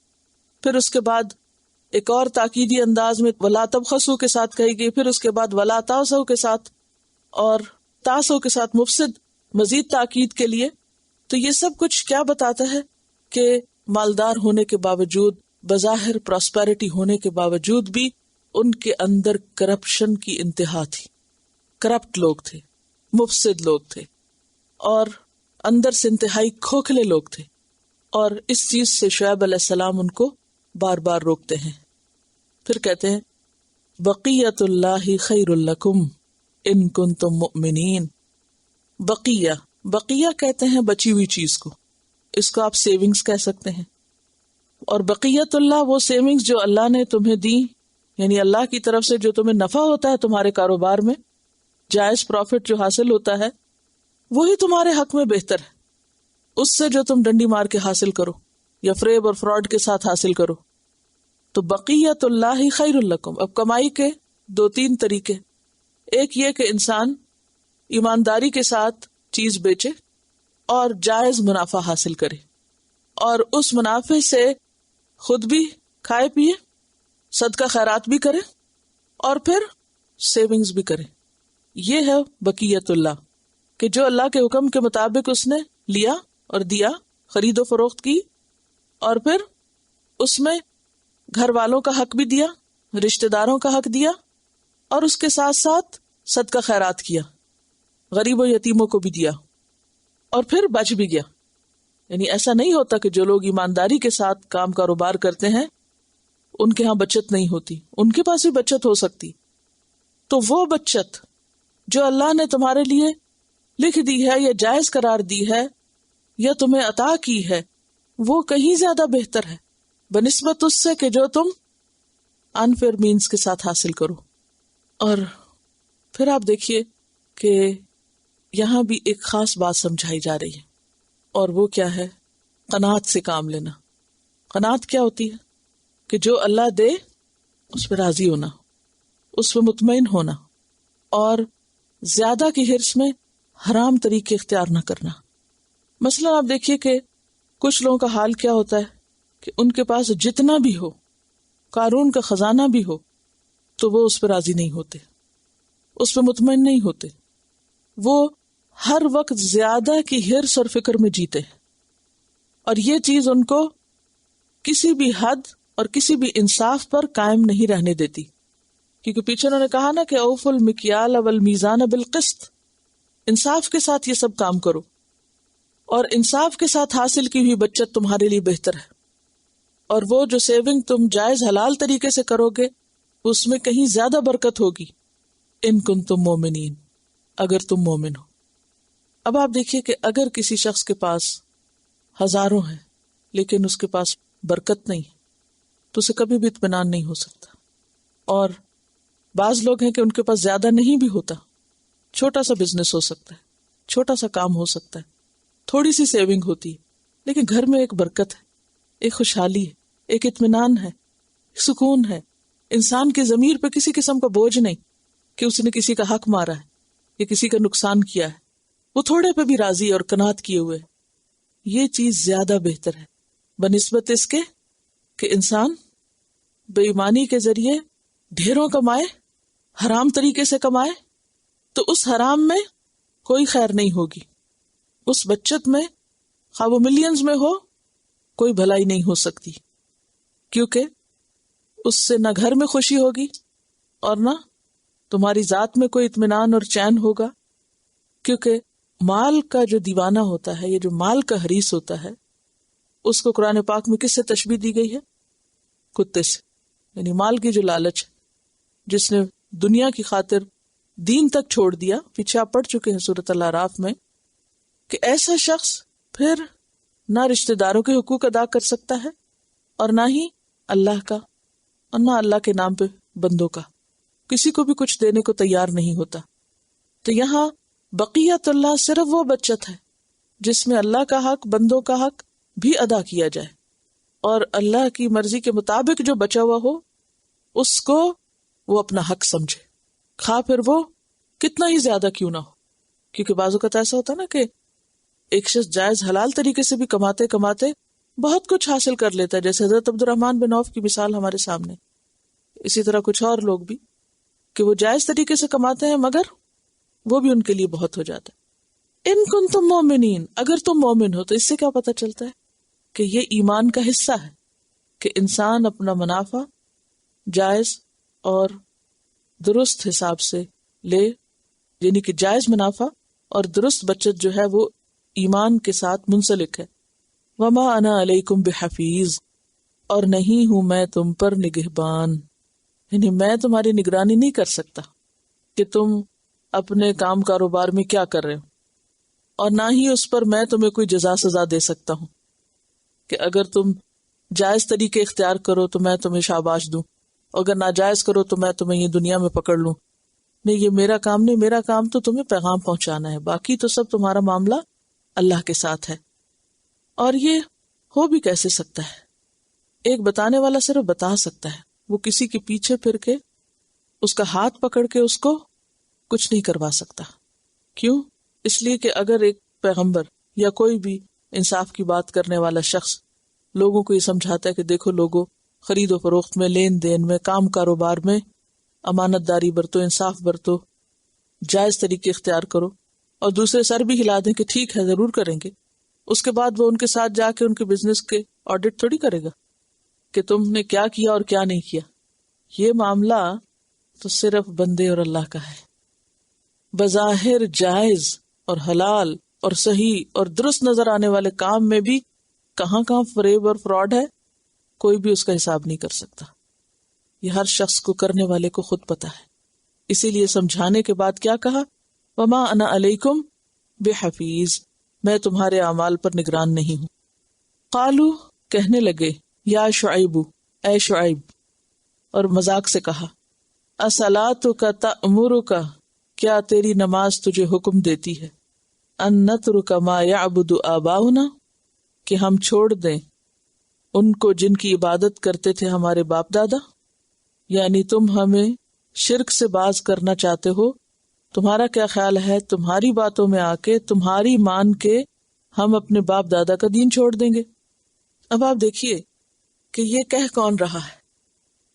پھر اس کے بعد ایک اور تاکیدی انداز میں ولا تبخسوا کے ساتھ کہی گئی, پھر اس کے بعد ولا تعثوا کے ساتھ, اور تعثوا کے ساتھ مفسد مزید تاکید کے لیے. تو یہ سب کچھ کیا بتاتا ہے کہ مالدار ہونے کے باوجود, بظاہر پراسپیرٹی ہونے کے باوجود بھی ان کے اندر کرپشن کی انتہا تھی. کرپٹ لوگ تھے, مفسد لوگ تھے, اور اندر سے انتہائی کھوکھلے لوگ تھے. اور اس چیز سے شعیب علیہ السلام ان کو بار بار روکتے ہیں. پھر کہتے ہیں بقیت اللہ خیر لکم ان کنتم مؤمنین. بقیہ کہتے ہیں بچی ہوئی چیز کو, اس کو آپ سیونگز کہہ سکتے ہیں. اور بقیت اللہ وہ سیونگز جو اللہ نے تمہیں دی, یعنی اللہ کی طرف سے جو تمہیں نفع ہوتا ہے تمہارے کاروبار میں, جائز پروفٹ جو حاصل ہوتا ہے, وہی تمہارے حق میں بہتر ہے اس سے جو تم ڈنڈی مار کے حاصل کرو یا فریب اور فراڈ کے ساتھ حاصل کرو. تو بقیت اللہ خیر لکم. اب کمائی کے 2-3 طریقے. ایک یہ کہ انسان ایمانداری کے ساتھ چیز بیچے اور جائز منافع حاصل کرے, اور اس منافع سے خود بھی کھائے پیے, صدقہ خیرات بھی کرے, اور پھر سیونگز بھی کرے. یہ ہے بقیت اللہ, کہ جو اللہ کے حکم کے مطابق اس نے لیا اور دیا, خرید و فروخت کی, اور پھر اس میں گھر والوں کا حق بھی دیا, رشتہ داروں کا حق دیا, اور اس کے ساتھ ساتھ صدقہ خیرات کیا, غریب و یتیموں کو بھی دیا, اور پھر بچ بھی گیا. یعنی ایسا نہیں ہوتا کہ جو لوگ ایمانداری کے ساتھ کام کاروبار کرتے ہیں ان کے ہاں بچت نہیں ہوتی, ان کے پاس بھی بچت ہو سکتی. تو وہ بچت جو اللہ نے تمہارے لیے لکھ دی ہے یا جائز قرار دی ہے یا تمہیں عطا کی ہے, وہ کہیں زیادہ بہتر ہے بنسبت اس سے کہ جو تم انفیئر مینز کے ساتھ حاصل کرو. اور پھر آپ دیکھیے کہ یہاں بھی ایک خاص بات سمجھائی جا رہی ہے, اور وہ کیا ہے؟ قناعت سے کام لینا. قناعت کیا ہوتی ہے؟ کہ جو اللہ دے اس پہ راضی ہونا, اس پہ مطمئن ہونا, اور زیادہ کی حرص میں حرام طریقے اختیار نہ کرنا. مثلا آپ دیکھیے کہ کچھ لوگوں کا حال کیا ہوتا ہے کہ ان کے پاس جتنا بھی ہو, قارون کا خزانہ بھی ہو, تو وہ اس پہ راضی نہیں ہوتے, اس پہ مطمئن نہیں ہوتے. وہ ہر وقت زیادہ کی حرص اور فکر میں جیتے ہیں, اور یہ چیز ان کو کسی بھی حد اور کسی بھی انصاف پر قائم نہیں رہنے دیتی. کیونکہ پیچھے انہوں نے کہا نا کہ اوفوا المکیال والمیزان بالقسط, انصاف کے ساتھ یہ سب کام کرو, اور انصاف کے ساتھ حاصل کی ہوئی بچت تمہارے لیے بہتر ہے. اور وہ جو سیونگ تم جائز حلال طریقے سے کرو گے اس میں کہیں زیادہ برکت ہوگی, ان کنتم مومنین, اگر تم مومن ہو. اب آپ دیکھیے کہ اگر کسی شخص کے پاس ہزاروں ہیں لیکن اس کے پاس برکت نہیں تو اسے کبھی بھی اطمینان نہیں ہو سکتا. اور بعض لوگ ہیں کہ ان کے پاس زیادہ نہیں بھی ہوتا, چھوٹا سا بزنس ہو سکتا ہے, چھوٹا سا کام ہو سکتا ہے, تھوڑی سی سیونگ ہوتی ہے, لیکن گھر میں ایک برکت ہے, ایک خوشحالی ہے, ایک اطمینان ہے, سکون ہے. انسان کے ضمیر پہ کسی قسم کا بوجھ نہیں کہ اس نے کسی کا حق مارا ہے یا کسی کا نقصان کیا ہے, وہ تھوڑے پہ بھی راضی اور قناعت کیے ہوئے. یہ چیز زیادہ بہتر ہے بنسبت اس کے کہ انسان بے ایمانی کے ذریعے ڈھیروں کمائے, حرام طریقے سے کمائے, تو اس حرام میں کوئی خیر نہیں ہوگی, اس بچت میں خواہ وہ ملینز میں ہو، کوئی بھلائی نہیں ہو سکتی، کیونکہ اس سے نہ گھر میں خوشی ہوگی اور نہ تمہاری ذات میں کوئی اطمینان اور چین ہوگا، کیونکہ مال کا جو دیوانہ ہوتا ہے، یہ جو مال کا حریص ہوتا ہے، اس کو قرآن پاک میں کس سے تشبیہ دی گئی ہے؟ کتے سے. یعنی مال کی جو لالچ ہے، جس نے دنیا کی خاطر دین تک چھوڑ دیا. پیچھے آپ پڑھ چکے ہیں سورۃ الاعراف میں کہ ایسا شخص پھر نہ رشتہ داروں کے حقوق ادا کر سکتا ہے اور نہ ہی اللہ کا، اور نہ اللہ کے نام پہ بندوں کا، کسی کو بھی کچھ دینے کو تیار نہیں ہوتا. تو یہاں بقیت اللہ صرف وہ بچت ہے جس میں اللہ کا حق، بندوں کا حق بھی ادا کیا جائے، اور اللہ کی مرضی کے مطابق جو بچا ہوا ہو اس کو وہ اپنا حق سمجھے، خواہ پھر وہ کتنا ہی زیادہ کیوں نہ ہو. کیونکہ بعض اوقات ایسا ہوتا ہے نا کہ ایک شخص جائز حلال طریقے سے بھی کماتے کماتے بہت کچھ حاصل کر لیتا ہے، جیسے حضرت عبد الرحمن بن عوف کی مثال ہمارے سامنے. اسی طرح کچھ اور لوگ بھی کہ وہ جائز طریقے سے کماتے ہیں مگر وہ بھی ان کے لیے بہت ہو جاتا ہے. ان کنتم مومنین، اگر تم مومن ہو. تو اس سے کیا پتہ چلتا ہے کہ یہ ایمان کا حصہ ہے کہ انسان اپنا منافع جائز اور درست حساب سے لے، یعنی کہ جائز منافع اور درست بچت جو ہے وہ ایمان کے ساتھ منسلک ہے. وما انا علیکم بحفیظ، اور نہیں ہوں میں تم پر نگہبان، یعنی میں تمہاری نگرانی نہیں کر سکتا کہ تم اپنے کام کاروبار میں کیا کر رہے ہو، اور نہ ہی اس پر میں تمہیں کوئی جزا سزا دے سکتا ہوں کہ اگر تم جائز طریقے اختیار کرو تو میں تمہیں شاباش دوں، اگر ناجائز کرو تو میں تمہیں یہ دنیا میں پکڑ لوں. نہیں، یہ میرا کام نہیں، میرا کام تو تمہیں پیغام پہنچانا ہے، باقی تو سب تمہارا معاملہ اللہ کے ساتھ ہے. اور یہ ہو بھی کیسے سکتا ہے؟ ایک بتانے والا صرف بتا سکتا ہے، وہ کسی کے پیچھے پھر کے اس کا ہاتھ پکڑ کے اس کو کچھ نہیں کروا سکتا. کیوں؟ اس لیے کہ اگر ایک پیغمبر یا کوئی بھی انصاف کی بات کرنے والا شخص لوگوں کو یہ سمجھاتا ہے کہ دیکھو لوگوں، خرید و فروخت میں، لین دین میں، کام کاروبار میں امانت داری برتو، انصاف برتو، جائز طریقے اختیار کرو، اور دوسرے سر بھی ہلا دیں کہ ٹھیک ہے ضرور کریں گے، اس کے بعد وہ ان کے ساتھ جا کے ان کے بزنس کے آڈٹ تھوڑی کرے گا کہ تم نے کیا کیا اور کیا نہیں کیا. یہ معاملہ تو صرف بندے اور اللہ کا ہے. بظاہر جائز اور حلال اور صحیح اور درست نظر آنے والے کام میں بھی کہاں کہاں فریب اور فراڈ ہے، کوئی بھی اس کا حساب نہیں کر سکتا. یہ ہر شخص کو، کرنے والے کو خود پتا ہے. اسی لیے سمجھانے کے بعد کیا کہا؟ وما انا علیکم بحفیظ، میں تمہارے اعمال پر نگران نہیں ہوں. قالو، کہنے لگے، یا شعیب، اے شعیب، اور مذاق سے کہا، اصلاتک تأمرک، کیا تیری نماز تجھے حکم دیتی ہے، ان نترک ما یعبد آباؤنا، کہ ہم چھوڑ دیں ان کو جن کی عبادت کرتے تھے ہمارے باپ دادا. یعنی تم ہمیں شرک سے باز کرنا چاہتے ہو. تمہارا کیا خیال ہے تمہاری باتوں میں آ کے، تمہاری مان کے ہم اپنے باپ دادا کا دین چھوڑ دیں گے؟ اب آپ دیکھیے کہ یہ کہہ کون رہا ہے؟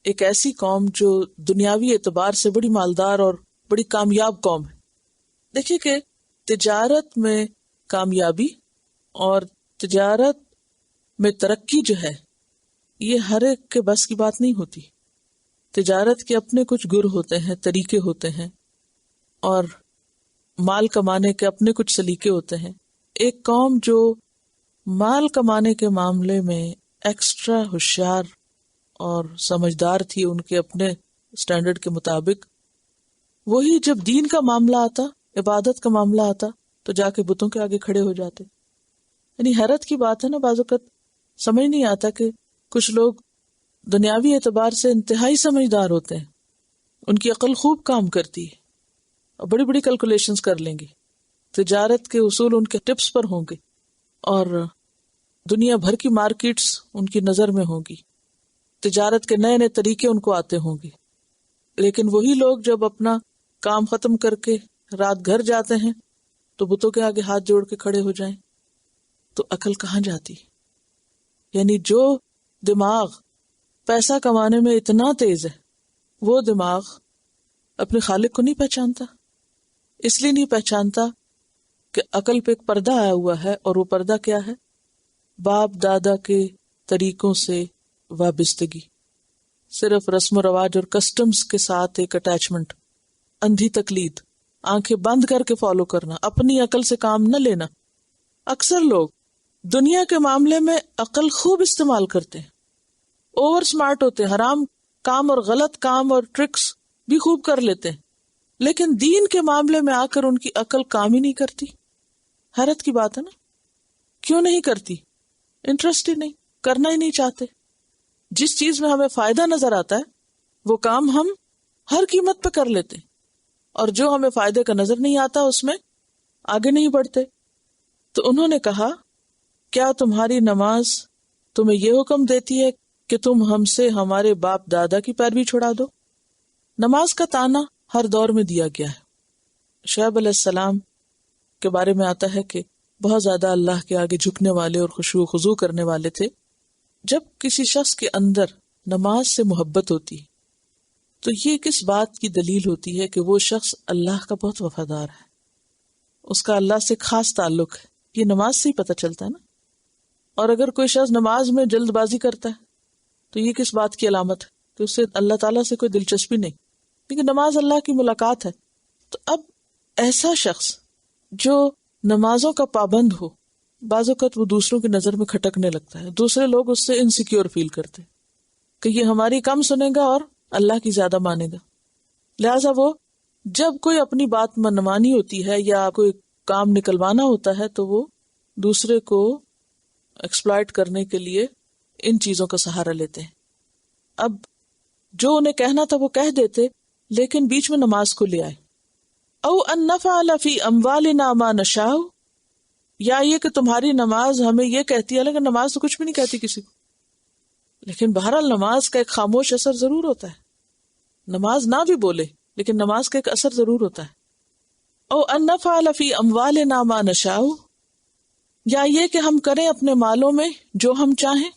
ایک ایسی قوم جو دنیاوی اعتبار سے بڑی مالدار اور بڑی کامیاب قوم ہے. دیکھیے کہ تجارت میں کامیابی اور تجارت میں ترقی جو ہے یہ ہر ایک کے بس کی بات نہیں ہوتی. تجارت کے اپنے کچھ گر ہوتے ہیں، طریقے ہوتے ہیں، اور مال کمانے کے اپنے کچھ سلیقے ہوتے ہیں. ایک قوم جو مال کمانے کے معاملے میں ایکسٹرا ہوشیار اور سمجھدار تھی ان کے اپنے سٹینڈرڈ کے مطابق، وہی جب دین کا معاملہ آتا، عبادت کا معاملہ آتا، تو جا کے بتوں کے آگے کھڑے ہو جاتے. یعنی حیرت کی بات ہے نا، بعض اوقات سمجھ نہیں آتا کہ کچھ لوگ دنیاوی اعتبار سے انتہائی سمجھدار ہوتے ہیں، ان کی عقل خوب کام کرتی ہے اور بڑی بڑی کیلکولیشنز کر لیں گے، تجارت کے اصول ان کے ٹپس پر ہوں گے، اور دنیا بھر کی مارکیٹس ان کی نظر میں ہوں گی، تجارت کے نئے نئے طریقے ان کو آتے ہوں گے. لیکن وہی لوگ جب اپنا کام ختم کر کے رات گھر جاتے ہیں تو بتوں کے آگے ہاتھ جوڑ کے کھڑے ہو جائیں تو عقل کہاں جاتی؟ یعنی جو دماغ پیسہ کمانے میں اتنا تیز ہے، وہ دماغ اپنے خالق کو نہیں پہچانتا. اس لیے نہیں پہچانتا کہ عقل پہ ایک پردہ آیا ہوا ہے، اور وہ پردہ کیا ہے؟ باپ دادا کے طریقوں سے وابستگی، صرف رسم و رواج اور کسٹمز کے ساتھ ایک اٹیچمنٹ، اندھی تقلید، آنکھیں بند کر کے فالو کرنا، اپنی عقل سے کام نہ لینا۔ اکثر لوگ دنیا کے معاملے میں عقل خوب استعمال کرتے ہیں، اوور سمارٹ ہوتے ہیں، حرام کام اور غلط کام اور ٹرکس بھی خوب کر لیتے ہیں، لیکن دین کے معاملے میں آ کر ان کی عقل کام ہی نہیں کرتی۔ حیرت کی بات ہے نا، کیوں نہیں کرتی؟ انٹرسٹ ہی نہیں، کرنا ہی نہیں چاہتے۔ جس چیز میں ہمیں فائدہ نظر آتا ہے وہ کام ہم ہر قیمت پہ کر لیتے ہیں، اور جو ہمیں فائدے کا نظر نہیں آتا اس میں آگے نہیں بڑھتے۔ تو انہوں نے کہا، کیا تمہاری نماز تمہیں یہ حکم دیتی ہے کہ تم ہم سے ہمارے باپ دادا کی پیروی چھڑا دو؟ نماز کا تانا ہر دور میں دیا گیا ہے۔ شعیب علیہ السلام کے بارے میں آتا ہے کہ بہت زیادہ اللہ کے آگے جھکنے والے اور خشوع و خضوع کرنے والے تھے۔ جب کسی شخص کے اندر نماز سے محبت ہوتی تو یہ کس بات کی دلیل ہوتی ہے کہ وہ شخص اللہ کا بہت وفادار ہے، اس کا اللہ سے خاص تعلق ہے۔ یہ نماز سے ہی پتہ چلتا ہے نا۔ اور اگر کوئی شخص نماز میں جلد بازی کرتا ہے تو یہ کس بات کی علامت ہے کہ اس سے اللہ تعالیٰ سے کوئی دلچسپی نہیں، کیونکہ نماز اللہ کی ملاقات ہے۔ تو اب ایسا شخص جو نمازوں کا پابند ہو، بعض اوقات وہ دوسروں کی نظر میں کھٹکنے لگتا ہے، دوسرے لوگ اس سے انسیکیور فیل کرتے کہ یہ ہماری کم سنے گا اور اللہ کی زیادہ مانے گا۔ لہٰذا وہ جب کوئی اپنی بات منوانی ہوتی ہے یا کوئی کام نکلوانا ہوتا ہے تو وہ دوسرے کو ایکسپلائٹ کرنے کے لیے ان چیزوں کا سہارا لیتے ہیں۔ اب جو انہیں کہنا تھا وہ کہہ دیتے، لیکن بیچ میں نماز کو لے آئے۔ او ان نفعل فی اموالنا ما نشاء، یا یہ کہ تمہاری نماز ہمیں یہ کہتی ہے، لیکن نماز تو کچھ بھی نہیں کہتی کسی کو۔ لیکن بہرحال نماز کا ایک خاموش اثر ضرور ہوتا ہے، نماز نہ بھی بولے لیکن نماز کا ایک اثر ضرور ہوتا ہے۔ او ان نفعل فی اموالنا ما نشاء، یا یہ کہ ہم کریں اپنے مالوں میں جو ہم چاہیں،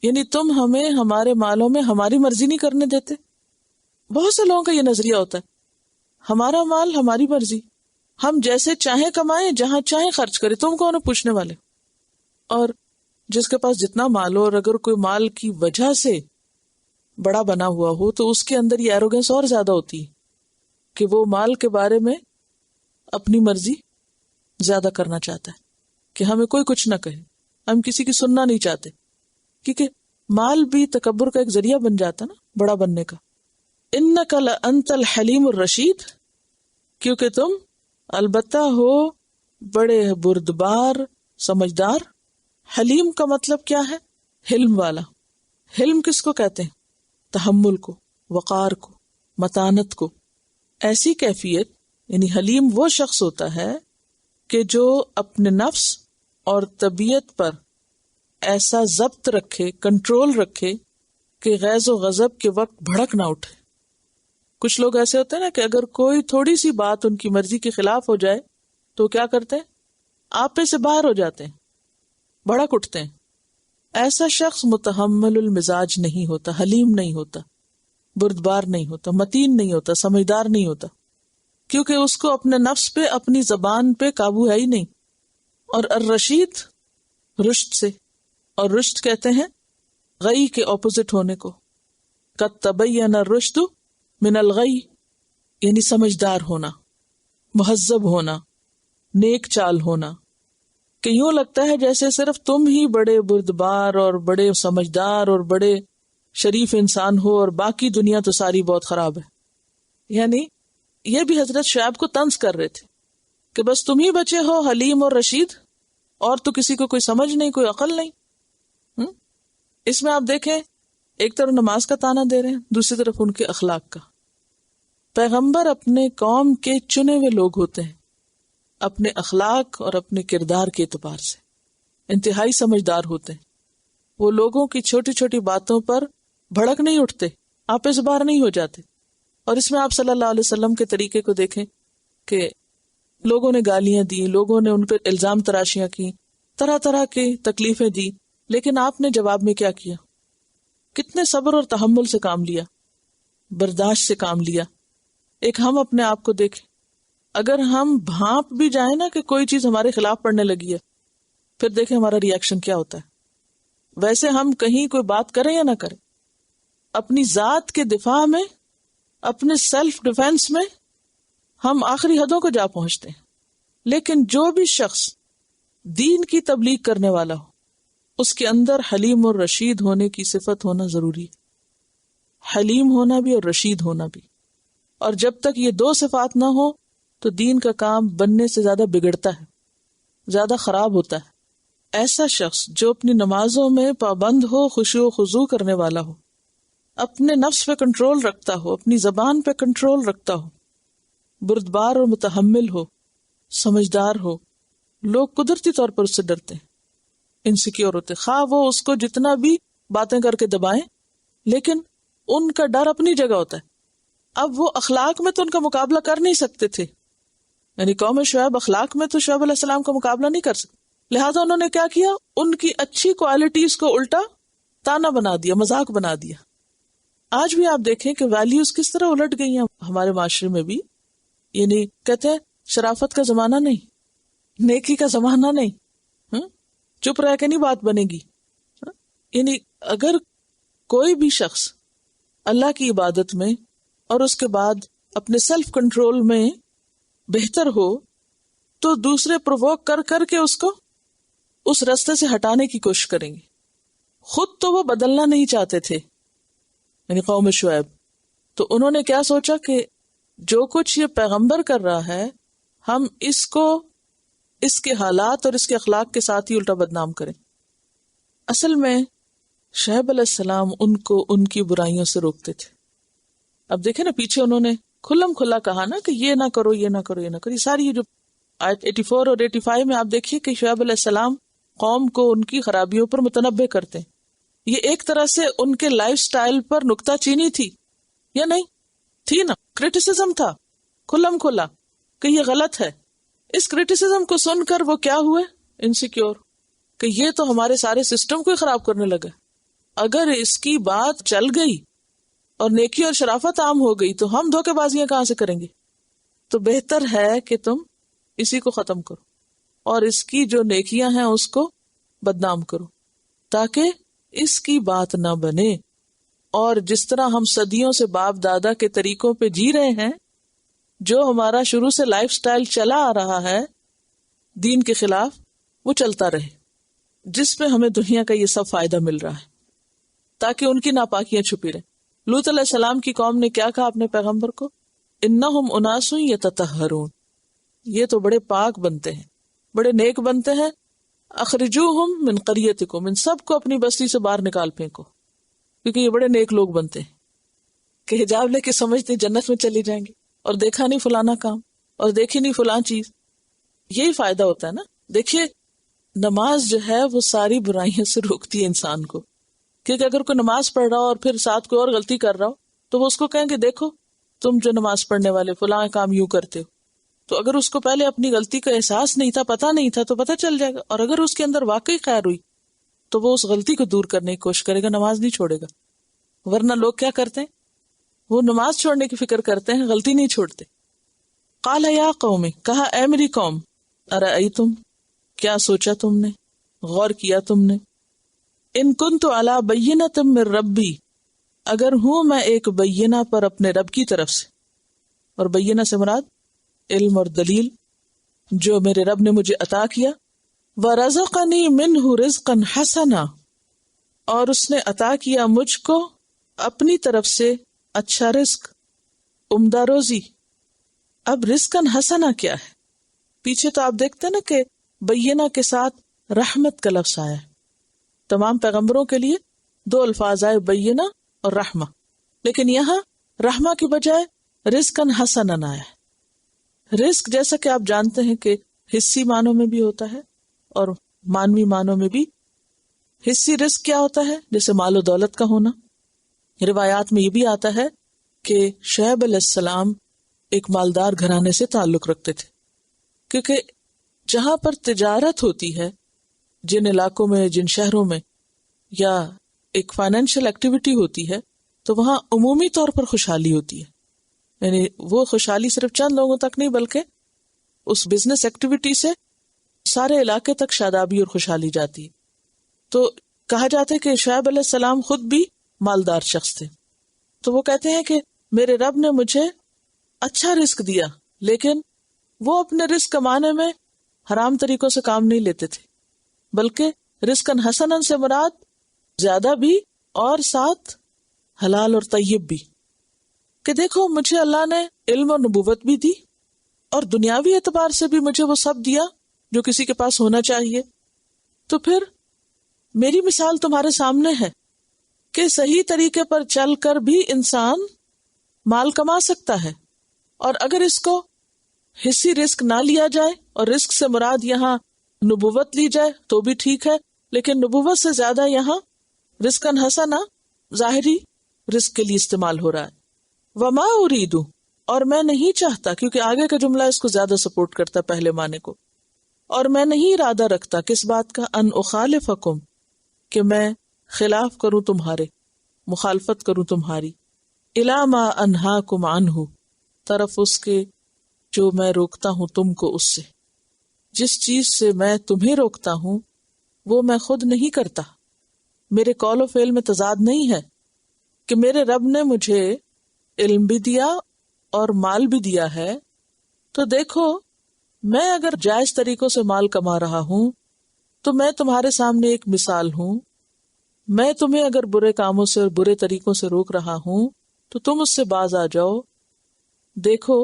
یعنی تم ہمیں ہمارے مالوں میں ہماری مرضی نہیں کرنے دیتے۔ بہت سے لوگوں کا یہ نظریہ ہوتا ہے، ہمارا مال ہماری مرضی، ہم جیسے چاہیں کمائیں، جہاں چاہیں خرچ کریں، تم کون ہو پوچھنے والے۔ اور جس کے پاس جتنا مال ہو، اور اگر کوئی مال کی وجہ سے بڑا بنا ہوا ہو تو اس کے اندر یہ ایروگنس اور زیادہ ہوتی ہے کہ وہ مال کے بارے میں اپنی مرضی زیادہ کرنا چاہتا ہے، کہ ہمیں کوئی کچھ نہ کہے، ہم کسی کی سننا نہیں چاہتے، کیونکہ مال بھی تکبر کا ایک ذریعہ بن جاتا نا، بڑا بننے کا۔ انک لانت الحلیم الرشید، کیونکہ تم البتہ ہو بڑے بردبار سمجھدار۔ حلیم کا مطلب کیا ہے؟ حلم والا۔ حلم کس کو کہتے ہیں؟ تحمل کو، وقار کو، متانت کو۔ ایسی کیفیت یعنی حلیم وہ شخص ہوتا ہے کہ جو اپنے نفس اور طبیعت پر ایسا ضبط رکھے، کنٹرول رکھے کہ غیظ و غضب کے وقت بھڑک نہ اٹھے۔ کچھ لوگ ایسے ہوتے ہیں نا کہ اگر کوئی تھوڑی سی بات ان کی مرضی کے خلاف ہو جائے تو کیا کرتے ہیں؟ آپے سے باہر ہو جاتے ہیں، بھڑک اٹھتے ہیں۔ ایسا شخص متحمل المزاج نہیں ہوتا، حلیم نہیں ہوتا، بردبار نہیں ہوتا، متین نہیں ہوتا، سمجھدار نہیں ہوتا، کیونکہ اس کو اپنے نفس پہ، اپنی زبان پہ قابو ہے ہی نہیں۔ اور الرشید رشد سے، اور رشد کہتے ہیں غی کے اپوزٹ ہونے کو۔ قد تبین الرشد من الغی، یعنی سمجھدار ہونا، مہذب ہونا، نیک چال ہونا، کہ یوں لگتا ہے جیسے صرف تم ہی بڑے بردبار اور بڑے سمجھدار اور بڑے شریف انسان ہو اور باقی دنیا تو ساری بہت خراب ہے۔ یعنی یہ بھی حضرت شعیب کو طنز کر رہے تھے کہ بس تم ہی بچے ہو حلیم اور رشید، اور تو کسی کو کوئی سمجھ نہیں، کوئی عقل نہیں۔ اس میں آپ دیکھیں، ایک طرف نماز کا تانا دے رہے ہیں، دوسری طرف ان کے اخلاق کا۔ پیغمبر اپنے قوم کے چنے ہوئے لوگ ہوتے ہیں، اپنے اخلاق اور اپنے کردار کے اعتبار سے انتہائی سمجھدار ہوتے ہیں۔ وہ لوگوں کی چھوٹی چھوٹی باتوں پر بھڑک نہیں اٹھتے، آپے سے باہر نہیں ہو جاتے۔ اور اس میں آپ صلی اللہ علیہ وسلم کے طریقے کو دیکھیں کہ لوگوں نے گالیاں دی، لوگوں نے ان پہ الزام تراشیاں کی، طرح طرح کی تکلیفیں دی، لیکن آپ نے جواب میں کیا کیا؟ کتنے صبر اور تحمل سے کام لیا، برداشت سے کام لیا۔ ایک ہم اپنے آپ کو دیکھیں، اگر ہم بھانپ بھی جائیں نا کہ کوئی چیز ہمارے خلاف پڑنے لگی ہے پھر دیکھیں ہمارا ری ایکشن کیا ہوتا ہے. ویسے ہم کہیں کوئی بات کریں یا نہ کریں، اپنی ذات کے دفاع میں، اپنے سیلف ڈیفenس میں ہم آخری حدوں کو جا پہنچتے ہیں. لیکن جو بھی شخص دین کی تبلیغ کرنے والا ہو، اس کے اندر حلیم اور رشید ہونے کی صفت ہونا ضروری ہے. حلیم ہونا بھی اور رشید ہونا بھی. اور جب تک یہ دو صفات نہ ہو تو دین کا کام بننے سے زیادہ بگڑتا ہے، زیادہ خراب ہوتا ہے. ایسا شخص جو اپنی نمازوں میں پابند ہو، خشوع و خضوع کرنے والا ہو، اپنے نفس پہ کنٹرول رکھتا ہو، اپنی زبان پہ کنٹرول رکھتا ہو، بردبار اور متحمل ہو، سمجھدار ہو، لوگ قدرتی طور پر اس سے ڈرتے ہیں، انسیکیور ہوتے، خواہ وہ اس کو جتنا بھی باتیں کر کے دبائیں، لیکن ان کا ڈر اپنی جگہ ہوتا ہے. اب وہ اخلاق میں تو ان کا مقابلہ کر نہیں سکتے تھے، یعنی قوم شعیب اخلاق میں تو شعیب علیہ السلام کا مقابلہ نہیں کر سکتے، لہٰذا انہوں نے کیا کیا، ان کی اچھی کوالٹیز کو الٹا تانا بنا دیا، مذاق بنا دیا. آج بھی آپ دیکھیں کہ ویلیوز کس طرح الٹ گئی ہیں ہمارے معاشرے میں بھی. یعنی کہتے ہیں شرافت کا زمانہ نہیں، نیکی کا زمانہ نہیں، چپ رہ کے نہیں بات بنے گی. یعنی اگر کوئی بھی شخص اللہ کی عبادت میں اور اس کے بعد اپنے سیلف کنٹرول میں بہتر ہو تو دوسرے پرووک کر کر کے اس کو اس راستے سے ہٹانے کی کوشش کریں گے. خود تو وہ بدلنا نہیں چاہتے تھے، یعنی قوم شعیب. تو انہوں نے کیا سوچا کہ جو کچھ یہ پیغمبر کر رہا ہے ہم اس کو اس کے حالات اور اس کے اخلاق کے ساتھ ہی الٹا بدنام کریں. اصل میں شعیب علیہ السلام ان کو ان کی برائیوں سے روکتے تھے. اب دیکھیں نا پیچھے انہوں نے کھلم کھلا کہا نا کہ یہ نہ کرو، یہ نہ کرو، یہ نہ کرو. یہ ساری جو آیت 84 اور 85 میں آپ دیکھیے کہ شعیب علیہ السلام قوم کو ان کی خرابیوں پر متنبہ کرتے ہیں. یہ ایک طرح سے ان کے لائف سٹائل پر نکتہ چینی تھی یا نہیں تھی نا، کرٹیسزم تھا کھلم کھلا کہ یہ غلط ہے. اس کرٹیسزم کو سن کر وہ کیا ہوئے، انسیکیور، کہ یہ تو ہمارے سارے سسٹم کو ہی خراب کرنے لگا. اگر اس کی بات چل گئی اور نیکی اور شرافت عام ہو گئی تو ہم دھوکے بازیاں کہاں سے کریں گے. تو بہتر ہے کہ تم اسی کو ختم کرو اور اس کی جو نیکیاں ہیں اس کو بدنام کرو، تاکہ اس کی بات نہ بنے. اور جس طرح ہم صدیوں سے باپ دادا کے طریقوں پہ جی رہے ہیں، جو ہمارا شروع سے لائف سٹائل چلا آ رہا ہے دین کے خلاف، وہ چلتا رہے، جس پہ ہمیں دنیا کا یہ سب فائدہ مل رہا ہے، تاکہ ان کی ناپاکیاں چھپی رہیں. لوط علیہ السلام کی قوم نے کیا کہا اپنے پیغمبر کو، انہم اناس یتطہرون، یہ تو بڑے پاک بنتے ہیں، بڑے نیک بنتے ہیں. اخرجوہم من قریتکم، ان سب کو اپنی بستی سے باہر نکال پھینکو، کیونکہ یہ بڑے نیک لوگ بنتے ہیں. کہ حجاب لے کے سمجھتے جنت میں چلی جائیں گے، اور دیکھا نہیں فلانا کام، اور دیکھی نہیں فلاں چیز. یہی فائدہ ہوتا ہے نا. دیکھیے نماز جو ہے وہ ساری برائیوں سے روکتی ہے انسان کو، کیونکہ اگر کوئی نماز پڑھ رہا ہو اور پھر ساتھ کوئی اور غلطی کر رہا ہو تو وہ اس کو کہیں گے دیکھو تم جو نماز پڑھنے والے فلاں کام یوں کرتے ہو. تو اگر اس کو پہلے اپنی غلطی کا احساس نہیں تھا، پتہ نہیں تھا، تو پتہ چل جائے گا. اور اگر اس کے اندر واقعی خیر ہوئی تو وہ اس غلطی کو دور کرنے کی کوشش کرے گا، نماز نہیں چھوڑے گا. ورنہ لوگ کیا کرتے ہیں، وہ نماز چھوڑنے کی فکر کرتے ہیں، غلطی نہیں چھوڑتے. قال یا قوم، کہا اے میری قوم، ارأیتم، کیا سوچا تم نے، غور کیا تم نے، ان کنت علی بینۃ من ربی، اگر ہوں میں ایک بینہ پر اپنے رب کی طرف سے. اور بینہ سے مراد علم اور دلیل جو میرے رب نے مجھے عطا کیا. وَرَزَقَنِي مِنْهُ رِزْقًا حَسَنًا، اور اس نے عطا کیا مجھ کو اپنی طرف سے اچھا رزق، عمدہ روزی. اب رزقاً حسنا کیا ہے؟ پیچھے تو آپ دیکھتے ہیں نا کہ بینہ کے ساتھ رحمت کا لفظ آیا ہے. تمام پیغمبروں کے لیے دو الفاظ آئے، بینہ اور رحمہ، لیکن یہاں رحمہ کی بجائے رزقاً حسنا آیا ہے. رزق جیسا کہ آپ جانتے ہیں کہ حصی معنوں میں بھی ہوتا ہے اور مانوی معنوں میں بھی. حصی رزق کیا ہوتا ہے؟ جیسے مال و دولت کا ہونا. روایات میں یہ بھی آتا ہے کہ شعیب علیہ السلام ایک مالدار گھرانے سے تعلق رکھتے تھے، کیونکہ جہاں پر تجارت ہوتی ہے، جن علاقوں میں، جن شہروں میں، یا ایک فائنینشیل ایکٹیویٹی ہوتی ہے، تو وہاں عمومی طور پر خوشحالی ہوتی ہے. یعنی وہ خوشحالی صرف چند لوگوں تک نہیں بلکہ اس بزنس ایکٹیویٹی سے سارے علاقے تک شادابی اور خوشحالی جاتی ہے. تو کہا جاتا ہے کہ شعیب علیہ السلام خود بھی مالدار شخص تھے. تو وہ کہتے ہیں کہ میرے رب نے مجھے اچھا رزق دیا، لیکن وہ اپنے رزق کمانے میں حرام طریقوں سے کام نہیں لیتے تھے، بلکہ رزقاً حسناً سے مراد زیادہ بھی اور ساتھ حلال اور طیب بھی. کہ دیکھو مجھے اللہ نے علم اور نبوت بھی دی اور دنیاوی اعتبار سے بھی مجھے وہ سب دیا جو کسی کے پاس ہونا چاہیے. تو پھر میری مثال تمہارے سامنے ہے کہ صحیح طریقے پر چل کر بھی انسان مال کما سکتا ہے، اور اگر اس کو حصی رزق نہ لیا جائے اور رزق سے مراد یہاں نبوت لی جائے تو بھی ٹھیک ہے، لیکن نبوت سے زیادہ یہاں رزقاً حسنا ظاہری رزق کے لیے استعمال ہو رہا ہے. وما اریدو، اور میں نہیں چاہتا، کیونکہ آگے کا جملہ اس کو زیادہ سپورٹ کرتا پہلے معنی کو، اور میں نہیں ارادہ رکھتا کس بات کا، ان اخالفکم، کہ میں خلاف کروں تمہارے، مخالفت کروں تمہاری، الی ما انہاکم عنہ، طرف اس کے جو میں روکتا ہوں تم کو اس سے. جس چیز سے میں تمہیں روکتا ہوں وہ میں خود نہیں کرتا. میرے قول و فعل میں تضاد نہیں ہے کہ میرے رب نے مجھے علم بھی دیا اور مال بھی دیا ہے. تو دیکھو میں اگر جائز طریقوں سے مال کما رہا ہوں تو میں تمہارے سامنے ایک مثال ہوں. میں تمہیں اگر برے کاموں سے اور برے طریقوں سے روک رہا ہوں تو تم اس سے باز آ جاؤ. دیکھو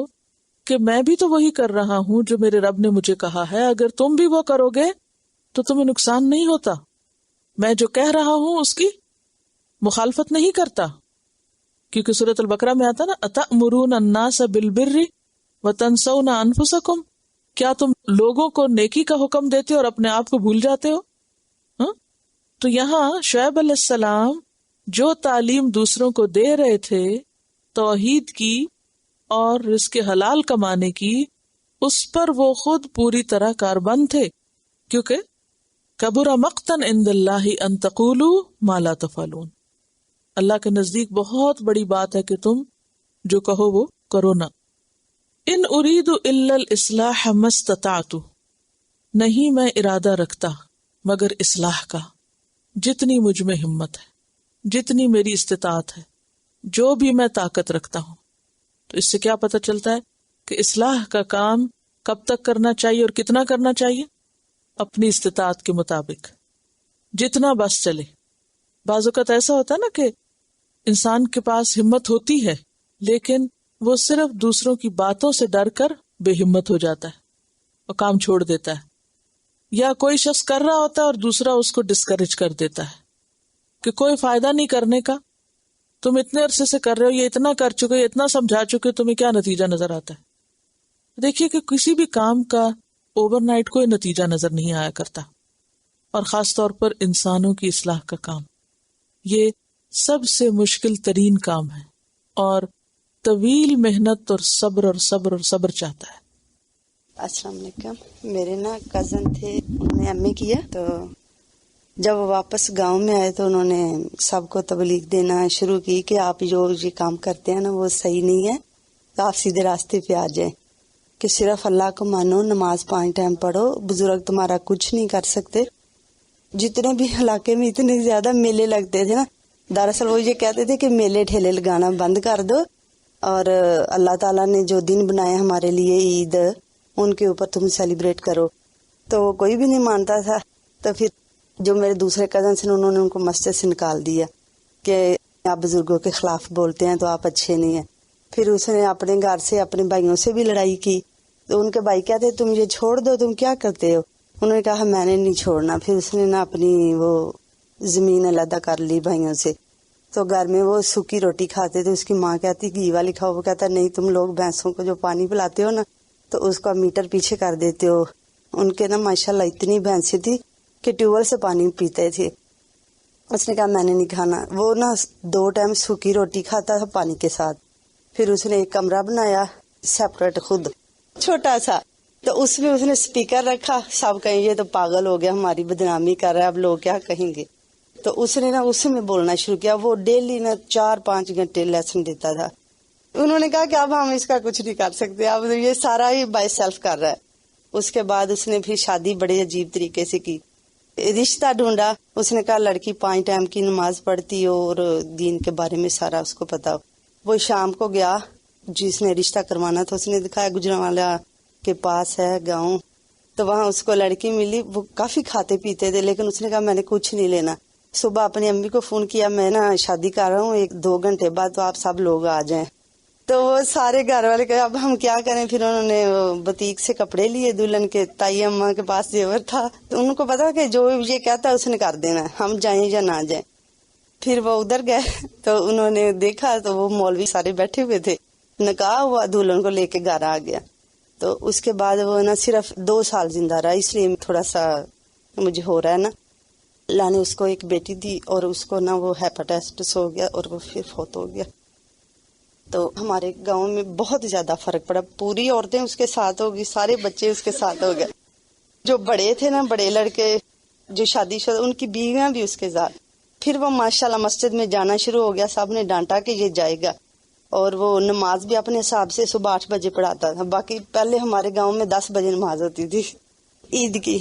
کہ میں بھی تو وہی کر رہا ہوں جو میرے رب نے مجھے کہا ہے، اگر تم بھی وہ کرو گے تو تمہیں نقصان نہیں ہوتا. میں جو کہہ رہا ہوں اس کی مخالفت نہیں کرتا، کیونکہ سورۃ البقرہ میں آتا نا، اتأمرون الناس بالبر وتنسون انفسکم، کیا تم لوگوں کو نیکی کا حکم دیتے ہو اور اپنے آپ کو بھول جاتے ہو؟ تو یہاں شعیب علیہ السلام جو تعلیم دوسروں کو دے رہے تھے توحید کی اور رزق حلال کمانے کی، اس پر وہ خود پوری طرح کاربند تھے، کیونکہ کبر مقتا عند اللہ ان تقولوا ما لا تفعلون، اللہ کے نزدیک بہت بڑی بات ہے کہ تم جو کہو وہ کرو نہ. ان اريد الا الاصلاح ما استطعت، نہیں میں ارادہ رکھتا مگر اصلاح کا، جتنی مجھ میں ہمت ہے، جتنی میری استطاعت ہے، جو بھی میں طاقت رکھتا ہوں. تو اس سے کیا پتہ چلتا ہے کہ اصلاح کا کام کب تک کرنا چاہیے اور کتنا کرنا چاہیے؟ اپنی استطاعت کے مطابق، جتنا بس چلے. بعض اوقات ایسا ہوتا ہے نا کہ انسان کے پاس ہمت ہوتی ہے لیکن وہ صرف دوسروں کی باتوں سے ڈر کر بے ہمت ہو جاتا ہے اور کام چھوڑ دیتا ہے، یا کوئی شخص کر رہا ہوتا ہے اور دوسرا اس کو ڈسکریج کر دیتا ہے کہ کوئی فائدہ نہیں کرنے کا، تم اتنے عرصے سے کر رہے ہو، یہ اتنا کر چکے، یہ اتنا سمجھا چکے، تمہیں کیا نتیجہ نظر آتا ہے؟ دیکھیے کہ کسی بھی کام کا اوور نائٹ کوئی نتیجہ نظر نہیں آیا کرتا، اور خاص طور پر انسانوں کی اصلاح کا کام یہ سب سے مشکل ترین کام ہے، اور طویل محنت اور صبر چاہتا ہے. السلام علیکم. میرے کزن تھے، انہوں نے ایم اے کیا، تو جب وہ واپس گاؤں میں آئے تو انہوں نے سب کو تبلیغ دینا شروع کی کہ آپ جو یہ کام کرتے ہیں نا وہ صحیح نہیں ہے، تو آپ سیدھے راستے پہ آ جائیں، کہ صرف اللہ کو مانو، نماز 5 ٹائم پڑھو، بزرگ تمہارا کچھ نہیں کر سکتے. جتنے بھی علاقے میں اتنے زیادہ میلے لگتے تھے نا، دراصل وہ یہ کہتے تھے کہ میلے ٹھیلے لگانا بند کر دو، اور اللہ تعالیٰ نے جو دن بنائے ہمارے لیے عید، ان کے اوپر تم سیلیبریٹ کرو. تو وہ کوئی بھی نہیں مانتا تھا. تو پھر جو میرے دوسرے کزنس ہیں انہوں نے ان کو مسجد سے نکال دیا کہ آپ بزرگوں کے خلاف بولتے ہیں تو آپ اچھے نہیں ہیں. پھر اس نے اپنے گھر سے اپنے بھائیوں سے بھی لڑائی کی، تو ان کے بھائی کہتے تم یہ چھوڑ دو، تم کیا کرتے ہو؟ انہوں نے کہا میں نے نہیں چھوڑنا. پھر اس نے اپنی وہ زمین علیحدہ کر لی بھائیوں سے. تو گھر میں وہ سوکھی روٹی کھاتے تھے، اس کی ماں کہتی گھی والی کھاؤ، وہ کہتا نہیں تم لوگ بھینسوں کو جو پانی پلاتے ہو نا تو اس کا میٹر پیچھے کر دیتے ہو. ان کے ماشاءاللہ اتنی بھینسیں تھی کہ ٹیوب ویل سے پانی پیتے تھے. اس نے کہا میں نے نہیں کھانا. وہ 2 ٹائم سوکھی روٹی کھاتا تھا پانی کے ساتھ. پھر اس نے ایک کمرہ بنایا سیپریٹ خود چھوٹا سا، تو اس میں اس نے اسپیکر رکھا، سب کہیں یہ تو پاگل ہو گیا، ہماری بدنامی کر رہا ہے، اب لوگ کیا کہیں گے. تو اس نے اسی میں بولنا شروع کیا. وہ ڈیلی 4-5 گھنٹے لیسن دیتا تھا. انہوں نے کہا کہ اب ہم اس کا کچھ نہیں کر سکتے، اب یہ سارا ہی بائی سیلف کر رہا ہے. اس کے بعد اس نے پھر شادی بڑے عجیب طریقے سے کی، رشتہ ڈھونڈا. اس نے کہا لڑکی 5 ٹائم کی نماز پڑھتی ہو اور دین کے بارے میں سارا اس کو پتا ہو. وہ شام کو گیا، جس نے رشتہ کروانا تھا اس نے دکھایا گجرانوالا کے پاس ہے گاؤں، تو وہاں اس کو لڑکی ملی. وہ کافی کھاتے پیتے تھے لیکن اس نے کہا میں نے کچھ نہیں لینا. صبح اپنی امی کو فون کیا، میں نا شادی کر رہا ہوں 1-2 گھنٹے بعد، تو آپ سب لوگ آ جائیں. تو وہ سارے گھر والے کہے اب ہم کیا کریں. پھر انہوں نے بتیک سے کپڑے لیے دلہن کے، تائی اماں کے پاس زیور تھا، تو ان کو پتا کہ جو یہ کہتا ہے اس نے کر دینا، ہم جائیں یا نہ جائیں. پھر وہ ادھر گئے تو انہوں نے دیکھا تو وہ مولوی سارے بیٹھے ہوئے تھے. نکاح ہوا، دلہن کو لے کے گھر آ گیا. تو اس کے بعد وہ نا صرف 2 سال زندہ رہا. اس لیے تھوڑا سا مجھے ہو رہا ہے نا. اللہ نے اس کو ایک بیٹی دی اور اس کو نا وہ ہیپاٹائٹس ہو گیا اور وہ پھر فوت ہو گیا. تو ہمارے گاؤں میں بہت زیادہ فرق پڑا. پوری عورتیں اس کے ساتھ ہوگی، سارے بچے اس کے ساتھ ہو گئے. جو بڑے تھے نا، بڑے لڑکے جو شادی شدہ، ان کی بیویاں بھی اس کے ساتھ. پھر وہ ماشاءاللہ مسجد میں جانا شروع ہو گیا. سب نے ڈانٹا کہ یہ جائے گا، اور وہ نماز بھی اپنے حساب سے صبح 8 بجے پڑھاتا تھا. باقی پہلے ہمارے گاؤں میں 10 بجے نماز ہوتی تھی عید کی.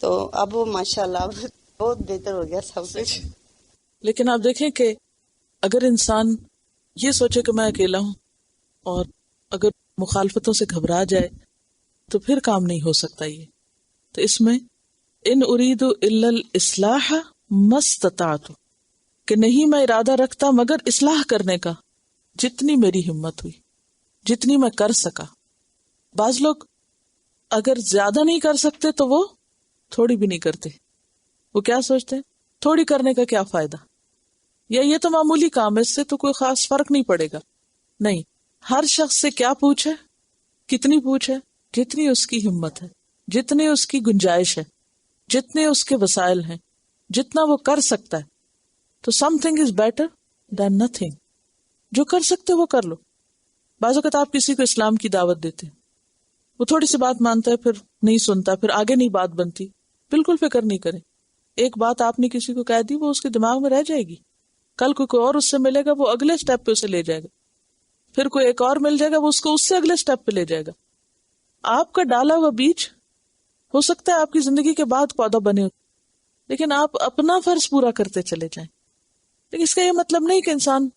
تو اب وہ ماشاءاللہ بہت بہتر ہو گیا سب کچھ. لیکن آپ دیکھیں کہ اگر انسان یہ سوچے کہ میں اکیلا ہوں اور اگر مخالفتوں سے گھبرا جائے تو پھر کام نہیں ہو سکتا. یہ تو اس میں ان اريد الا الاصلاح ما استطعت، کہ نہیں میں ارادہ رکھتا مگر اصلاح کرنے کا جتنی میری ہمت ہوئی، جتنی میں کر سکا. بعض لوگ اگر زیادہ نہیں کر سکتے تو وہ تھوڑی بھی نہیں کرتے. وہ کیا سوچتے ہیں تھوڑی کرنے کا کیا فائدہ، یا یہ تو معمولی کام ہے، اس سے تو کوئی خاص فرق نہیں پڑے گا. نہیں، ہر شخص سے کیا پوچھے، کتنی پوچھے، جتنی اس کی ہمت ہے، جتنی اس کی گنجائش ہے، جتنے اس کے وسائل ہیں، جتنا وہ کر سکتا ہے. تو some thing is better than nothing. جو کر سکتے وہ کر لو. بعض اوقات آپ کسی کو اسلام کی دعوت دیتے ہیں، وہ تھوڑی سی بات مانتا ہے، پھر نہیں سنتا، پھر آگے نہیں بات بنتی. بالکل فکر نہیں کریں. ایک بات آپ نے کسی کو کہہ دی، وہ اس کے دماغ میں رہ جائے گی. کل کوئی اور اس سے ملے گا، وہ اگلے سٹیپ پہ اسے لے جائے گا. پھر کوئی ایک اور مل جائے گا، وہ اس کو اس سے اگلے سٹیپ پہ لے جائے گا. آپ کا ڈالا ہوا بیج ہو سکتا ہے آپ کی زندگی کے بعد پودا بنے، لیکن آپ اپنا فرض پورا کرتے چلے جائیں. لیکن اس کا یہ مطلب نہیں کہ انسان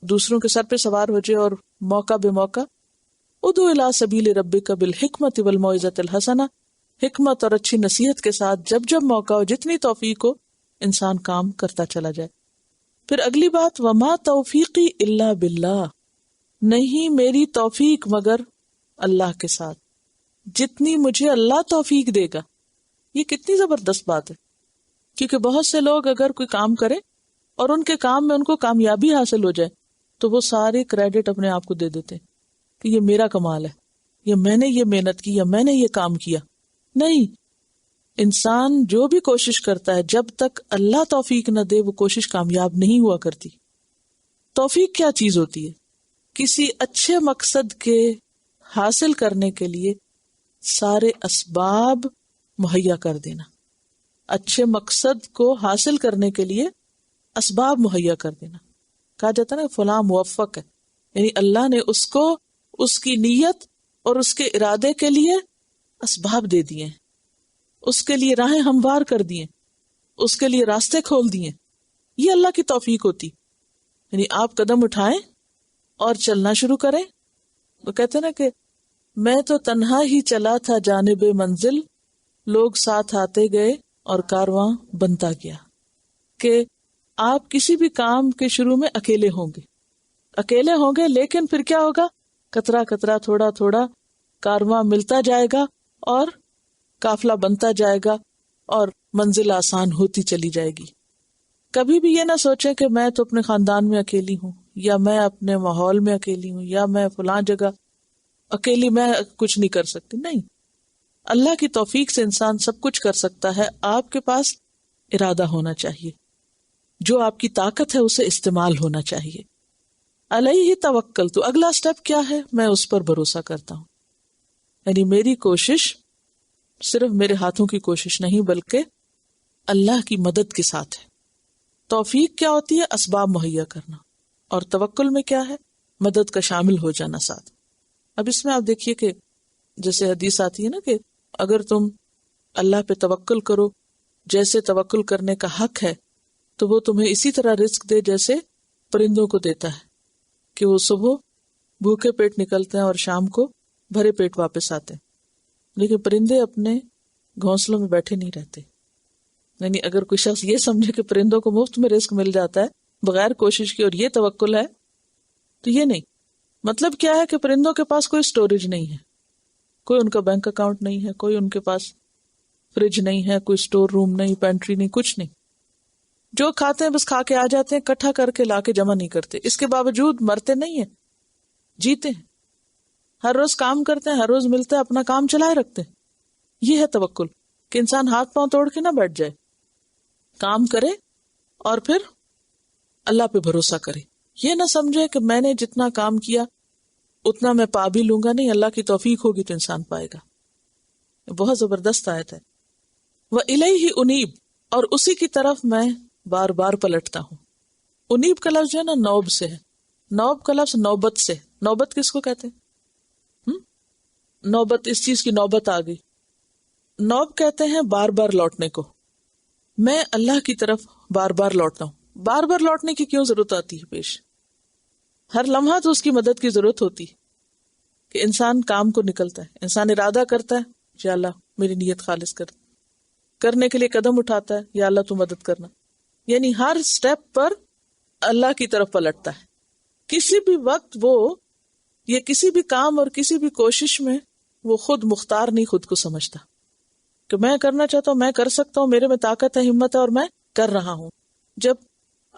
دوسروں کے سر پہ سوار ہو جائے اور موقع بے موقع ادعو الی سبیل ربک بالحکمۃ والموعظۃ الحسنہ، حکمت اور اچھی نصیحت کے ساتھ جب جب موقع ہو، جتنی توفیق ہو، انسان کام کرتا چلا جائے. پھر اگلی بات، وما توفیقی الا باللہ، نہیں میری توفیق مگر اللہ کے ساتھ، جتنی مجھے اللہ توفیق دے گا. یہ کتنی زبردست بات ہے، کیونکہ بہت سے لوگ اگر کوئی کام کرے اور ان کے کام میں ان کو کامیابی حاصل ہو جائے تو وہ سارے کریڈٹ اپنے آپ کو دے دیتے کہ یہ میرا کمال ہے، یا میں نے یہ محنت کی، یا میں نے یہ کام کیا. نہیں، انسان جو بھی کوشش کرتا ہے جب تک اللہ توفیق نہ دے وہ کوشش کامیاب نہیں ہوا کرتی. توفیق کیا چیز ہوتی ہے؟ کسی اچھے مقصد کے حاصل کرنے کے لیے سارے اسباب مہیا کر دینا. اچھے مقصد کو حاصل کرنے کے لیے اسباب مہیا کر دینا. کہا جاتا ہے نا فلاں موفق ہے، یعنی اللہ نے اس کو اس کی نیت اور اس کے ارادے کے لیے اسباب دے دیے، اس کے لیے راہیں ہموار کر دیے، اس کے لیے راستے کھول دیے. یہ اللہ کی توفیق ہوتی. یعنی آپ قدم اٹھائیں اور چلنا شروع کریں. وہ کہتے ہیں نا کہ میں تو تنہا ہی چلا تھا جانب منزل، لوگ ساتھ آتے گئے اور کارواں بنتا گیا. کہ آپ کسی بھی کام کے شروع میں اکیلے ہوں گے لیکن پھر کیا ہوگا، قطرہ قطرہ تھوڑا تھوڑا کارواں ملتا جائے گا اور قافلہ بنتا جائے گا اور منزل آسان ہوتی چلی جائے گی. کبھی بھی یہ نہ سوچیں کہ میں تو اپنے خاندان میں اکیلی ہوں، یا میں اپنے ماحول میں اکیلی ہوں، یا میں فلاں جگہ اکیلی میں کچھ نہیں کر سکتی. نہیں، اللہ کی توفیق سے انسان سب کچھ کر سکتا ہے. آپ کے پاس ارادہ ہونا چاہیے، جو آپ کی طاقت ہے اسے استعمال ہونا چاہیے. علیہ توکل، تو اگلا سٹیپ کیا ہے؟ میں اس پر بھروسہ کرتا ہوں. یعنی میری کوشش صرف میرے ہاتھوں کی کوشش نہیں بلکہ اللہ کی مدد کے ساتھ ہے. توفیق کیا ہوتی ہے؟ اسباب مہیا کرنا. اور توکل میں کیا ہے؟ مدد کا شامل ہو جانا ساتھ. اب اس میں آپ دیکھیے کہ جیسے حدیث آتی ہے نا کہ اگر تم اللہ پہ توکل کرو جیسے توکل کرنے کا حق ہے تو وہ تمہیں اسی طرح رزق دے جیسے پرندوں کو دیتا ہے کہ وہ صبح بھوکے پیٹ نکلتے ہیں اور شام کو بھرے پیٹ واپس آتے ہیں. لیکن پرندے اپنے گھونسلوں میں بیٹھے نہیں رہتے. یعنی اگر کوئی شخص یہ سمجھے کہ پرندوں کو مفت میں رزق مل جاتا ہے بغیر کوشش کی اور یہ توکل ہے تو یہ نہیں. مطلب کیا ہے کہ پرندوں کے پاس کوئی سٹوریج نہیں ہے, کوئی ان کا بینک اکاؤنٹ نہیں ہے, کوئی ان کے پاس فریج نہیں ہے, کوئی سٹور روم نہیں, پینٹری نہیں, کچھ نہیں. جو کھاتے ہیں بس کھا کے آ جاتے ہیں, اکٹھا کر کے لا کے جمع نہیں کرتے. اس کے باوجود مرتے نہیں ہیں, جیتے ہیں, ہر روز کام کرتے ہیں, ہر روز ملتے ہیں, اپنا کام چلائے رکھتے ہیں. یہ ہے توکل کہ انسان ہاتھ پاؤں توڑ کے نہ بیٹھ جائے, کام کرے اور پھر اللہ پہ بھروسہ کرے. یہ نہ سمجھے کہ میں نے جتنا کام کیا اتنا میں پا بھی لوں گا. نہیں, اللہ کی توفیق ہوگی تو انسان پائے گا. بہت زبردست آیت ہے. وَإِلَيْهِ أُنِيبُ, اور اسی کی طرف میں بار بار پلٹتا ہوں. انیب کا لفظ جو ہے نا نوب سے ہے. نوب کا لفظ نوبت سے. نوبت کس کو کہتے ہیں؟ نوبت, اس چیز کی نوبت آ گئی. نوب کہتے ہیں بار بار لوٹنے کو. میں اللہ کی طرف بار بار لوٹتا ہوں. بار بار لوٹنے کی کیوں ضرورت آتی ہے پیش؟ ہر لمحہ تو اس کی مدد کی ضرورت ہوتی کہ انسان کام کو نکلتا ہے, انسان ارادہ کرتا ہے یا اللہ میری نیت خالص کر, کرنے کے لیے قدم اٹھاتا ہے یا اللہ تو مدد کرنا. یعنی ہر سٹیپ پر اللہ کی طرف پلٹتا ہے. کسی بھی وقت وہ یہ کسی بھی کام اور کسی بھی کوشش میں وہ خود مختار نہیں, خود کو سمجھتا کہ میں کرنا چاہتا ہوں, میں کر سکتا ہوں, میرے میں طاقت ہے, ہمت ہے اور میں کر رہا ہوں. جب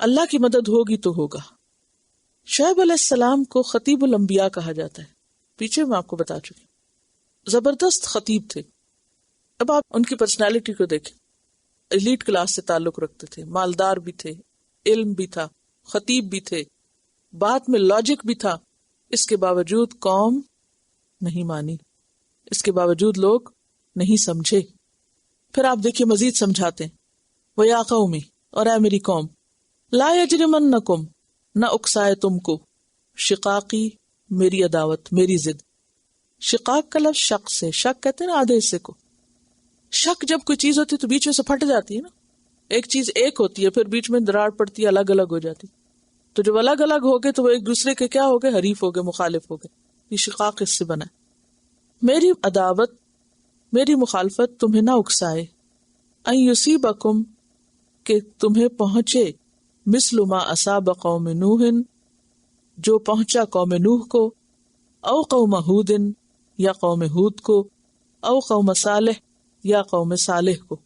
اللہ کی مدد ہوگی تو ہوگا. شعیب علیہ السلام کو خطیب الانبیاء کہا جاتا ہے. پیچھے میں آپ کو بتا چکی ہوں, زبردست خطیب تھے. اب آپ ان کی پرسنالٹی کو دیکھیں, ایلیٹ کلاس سے تعلق رکھتے تھے, مالدار بھی تھے, علم بھی تھا, خطیب بھی تھے, بات میں لاجک بھی تھا. اس کے باوجود قوم نہیں مانی, اس کے باوجود لوگ نہیں سمجھے. پھر آپ دیکھیے مزید سمجھاتے ہیں, وَيَا قَوْمِ, اور اے میری قوم, لَا يَجْرِمَنَّكُمْ, نہ اکسائے تم کو, شقاقی, میری عداوت, میری ضد. شقاق کا لفظ شق سے, شق کہتے ہیں نا آدھے حصے کو. شک جب کوئی چیز ہوتی ہے تو بیچ میں سے پھٹ جاتی ہے نا. ایک چیز ایک ہوتی ہے, پھر بیچ میں دراڑ پڑتی ہے, الگ الگ ہو جاتی. تو جب الگ الگ ہو گئے تو وہ ایک دوسرے کے کیا ہو گئے, حریف ہو گئے, مخالف ہو گئے. یہ شقاق اس سے بنا ہے. میری عداوت, میری مخالفت تمہیں نہ اکسائے. ان یصیبکم, کہ تمہیں پہنچے, مثل ما اصاب قوم نوح, جو پہنچا قوم نوح کو, او قوم ہود, یا قوم ہود کو, او قوم صالح, یا قوم صالح کو.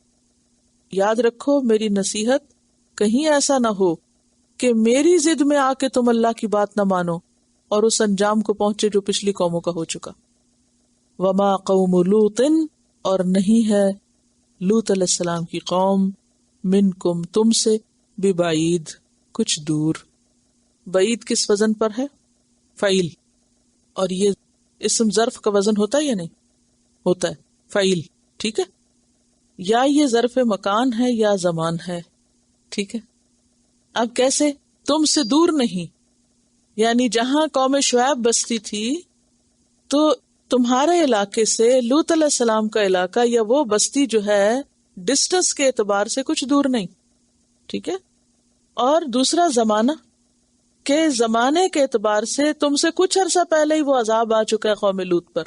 یاد رکھو میری نصیحت, کہیں ایسا نہ ہو کہ میری ضد میں آ کے تم اللہ کی بات نہ مانو اور اس انجام کو پہنچے جو پچھلی قوموں کا ہو چکا. وما قوم لوط, اور نہیں ہے لوط علیہ السلام کی قوم, منکم, تم سے, ببعید, کچھ دور. بعید کس وزن پر ہے؟ فعیل. اور یہ اسم ظرف کا وزن ہوتا ہے یا نہیں ہوتا ہے؟ فعیل. ٹھیک ہے, یا یہ ظرف مکان ہے یا زمان ہے. ٹھیک ہے. اب کیسے؟ تم سے دور نہیں, یعنی جہاں قوم شعیب بستی تھی تو تمہارے علاقے سے لوط علیہ السلام کا علاقہ یا وہ بستی جو ہے ڈسٹنس کے اعتبار سے کچھ دور نہیں. ٹھیک ہے. اور دوسرا زمانہ, کہ زمانے کے اعتبار سے تم سے کچھ عرصہ پہلے ہی وہ عذاب آ چکا ہے قوم لوط پر.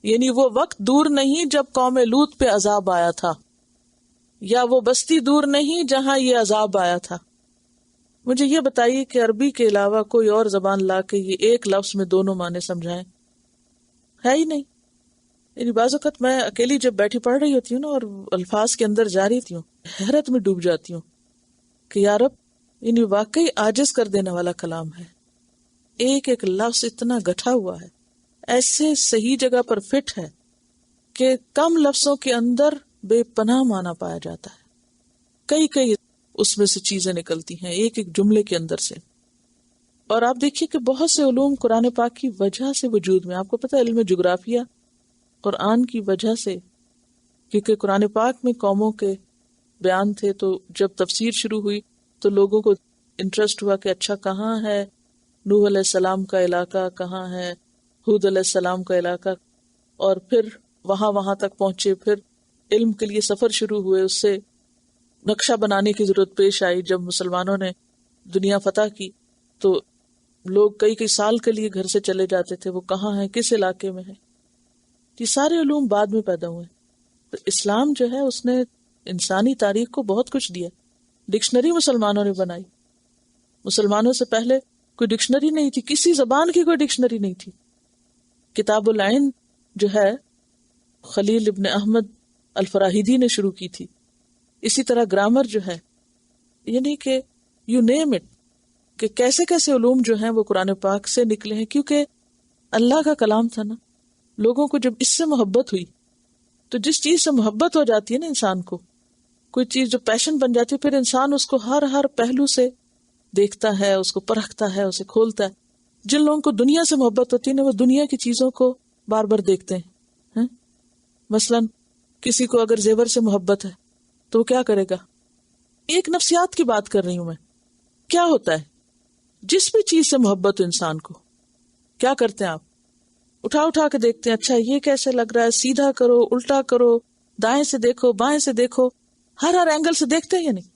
یعنی وہ وقت دور نہیں جب قوم لوط پہ عذاب آیا تھا, یا وہ بستی دور نہیں جہاں یہ عذاب آیا تھا. مجھے یہ بتائیے کہ عربی کے علاوہ کوئی اور زبان لا کے یہ ایک لفظ میں دونوں معنی سمجھائیں, ہے ہی نہیں. یعنی بعض اوقات میں اکیلی جب بیٹھی پڑھ رہی ہوتی ہوں نا اور الفاظ کے اندر جا رہی ہوتی ہوں, حیرت میں ڈوب جاتی ہوں کہ یا رب, یعنی واقعی عاجز کر دینے والا کلام ہے. ایک ایک لفظ اتنا گٹھا ہوا ہے, ایسے صحیح جگہ پر فٹ ہے کہ کم لفظوں کے اندر بے پناہ معنی پایا جاتا ہے. کئی کئی اس میں سے چیزیں نکلتی ہیں ایک ایک جملے کے اندر سے. اور آپ دیکھیے کہ بہت سے علوم قرآن پاک کی وجہ سے وجود میں, آپ کو پتہ ہے علم جغرافیہ قرآن کی وجہ سے, کیونکہ قرآن پاک میں قوموں کے بیان تھے, تو جب تفسیر شروع ہوئی تو لوگوں کو انٹرسٹ ہوا کہ اچھا کہاں ہے نوح علیہ السلام کا علاقہ, کہاں ہے ہود علیہ السلام کا علاقہ. اور پھر وہاں تک پہنچے، پھر علم کے لیے سفر شروع ہوئے، اس سے نقشہ بنانے کی ضرورت پیش آئی. جب مسلمانوں نے دنیا فتح کی تو لوگ کئی سال کے لیے گھر سے چلے جاتے تھے، وہ کہاں ہیں، کس علاقے میں ہیں. یہ سارے علوم بعد میں پیدا ہوئے. تو اسلام جو ہے اس نے انسانی تاریخ کو بہت کچھ دیا. ڈکشنری مسلمانوں نے بنائی. مسلمانوں سے پہلے کوئی ڈکشنری نہیں تھی، کسی زبان کی کوئی ڈکشنری نہیں تھی. کتاب العین جو ہے خلیل ابن احمد الفراہیدی نے شروع کی تھی. اسی طرح گرامر جو ہے، یعنی کہ یو نیم اٹ، کہ کیسے کیسے علوم جو ہیں وہ قرآن پاک سے نکلے ہیں، کیونکہ اللہ کا کلام تھا نا. لوگوں کو جب اس سے محبت ہوئی تو جس چیز سے محبت ہو جاتی ہے نا انسان کو، کوئی چیز جو پیشن بن جاتی ہے، پھر انسان اس کو ہر پہلو سے دیکھتا ہے، اس کو پرکھتا ہے، اسے کھولتا ہے. جن لوگوں کو دنیا سے محبت ہوتی ہے نا، وہ دنیا کی چیزوں کو بار بار دیکھتے ہیں. مثلا کسی کو اگر زیور سے محبت ہے تو وہ کیا کرے گا؟ ایک نفسیات کی بات کر رہی ہوں میں. کیا ہوتا ہے جس بھی چیز سے محبت ہو انسان کو، کیا کرتے ہیں آپ؟ اٹھا کے دیکھتے ہیں، اچھا یہ کیسے لگ رہا ہے، سیدھا کرو، الٹا کرو، دائیں سے دیکھو، بائیں سے دیکھو، ہر اینگل سے دیکھتے ہیں یا نہیں؟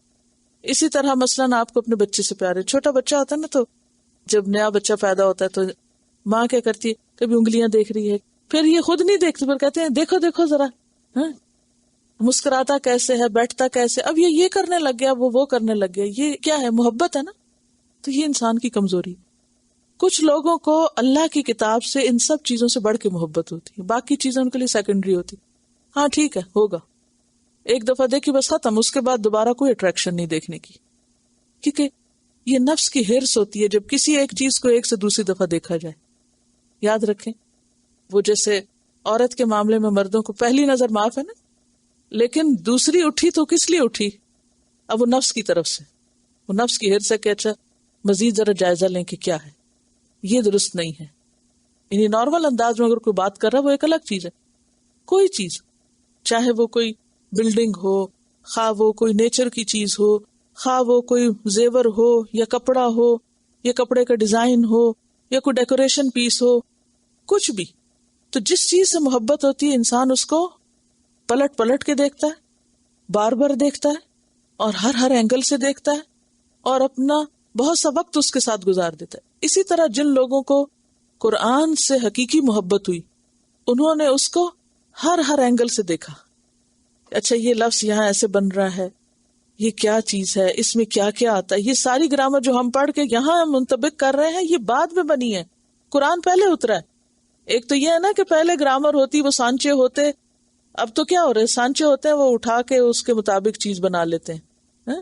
اسی طرح مثلا آپ کو اپنے بچے سے پیار ہے. چھوٹا بچہ ہوتا ہے نا، تو جب نیا بچہ پیدا ہوتا ہے تو ماں کیا کرتی ہے، کبھی انگلیاں دیکھ رہی ہے، پھر یہ خود نہیں دیکھتی، پھر کہتے ہیں دیکھو ذرا، مسکراتا کیسے ہے، بیٹھتا کیسے، اب یہ کرنے لگ گیا، وہ کرنے لگ گیا. یہ کیا ہے؟ محبت ہے نا. تو یہ انسان کی کمزوری. کچھ لوگوں کو اللہ کی کتاب سے ان سب چیزوں سے بڑھ کے محبت ہوتی ہے، باقی چیزیں ان کے لیے سیکنڈری ہوتی. ہاں ٹھیک ہے، ہوگا، ایک دفعہ دیکھی بس ختم، اس کے بعد دوبارہ کوئی اٹریکشن نہیں دیکھنے کی. کیونکہ یہ نفس کی ہرس ہوتی ہے جب کسی ایک چیز کو ایک سے دوسری دفعہ دیکھا جائے. یاد رکھیں، وہ جیسے عورت کے معاملے میں مردوں کو پہلی نظر معاف ہے نا، لیکن دوسری اٹھی تو کس لیے اٹھی؟ اب وہ نفس کی طرف سے، وہ نفس کی ہرس ہے کہ اچھا مزید ذرا جائزہ لیں کہ کیا ہے. یہ درست نہیں ہے. یعنی نارمل انداز میں اگر کوئی بات کر رہا ہے وہ ایک الگ چیز ہے. کوئی چیز، چاہے وہ کوئی بلڈنگ ہو، خواہ وہ کوئی نیچر کی چیز ہو، خواہ وہ کوئی زیور ہو یا کپڑا ہو یا کپڑے کا ڈیزائن ہو یا کوئی ڈیکوریشن پیس ہو، کچھ بھی، تو جس چیز سے محبت ہوتی ہے انسان اس کو پلٹ کے دیکھتا ہے، بار بار دیکھتا ہے، اور ہر اینگل سے دیکھتا ہے، اور اپنا بہت سا وقت اس کے ساتھ گزار دیتا ہے. اسی طرح جن لوگوں کو قرآن سے حقیقی محبت ہوئی، انہوں نے اس کو ہر اینگل سے دیکھا. اچھا یہ لفظ یہاں ایسے بن رہا ہے، یہ کیا چیز ہے، اس میں کیا کیا آتا ہے. یہ ساری گرامر جو ہم پڑھ کے یہاں منطبق کر رہے ہیں یہ بعد میں بنی ہے، قرآن پہلے اترا ہے. ایک تو یہ ہے نا کہ پہلے گرامر ہوتی، وہ سانچے ہوتے. اب تو کیا ہو رہے، سانچے ہوتے ہیں وہ اٹھا کے اس کے مطابق چیز بنا لیتے ہیں.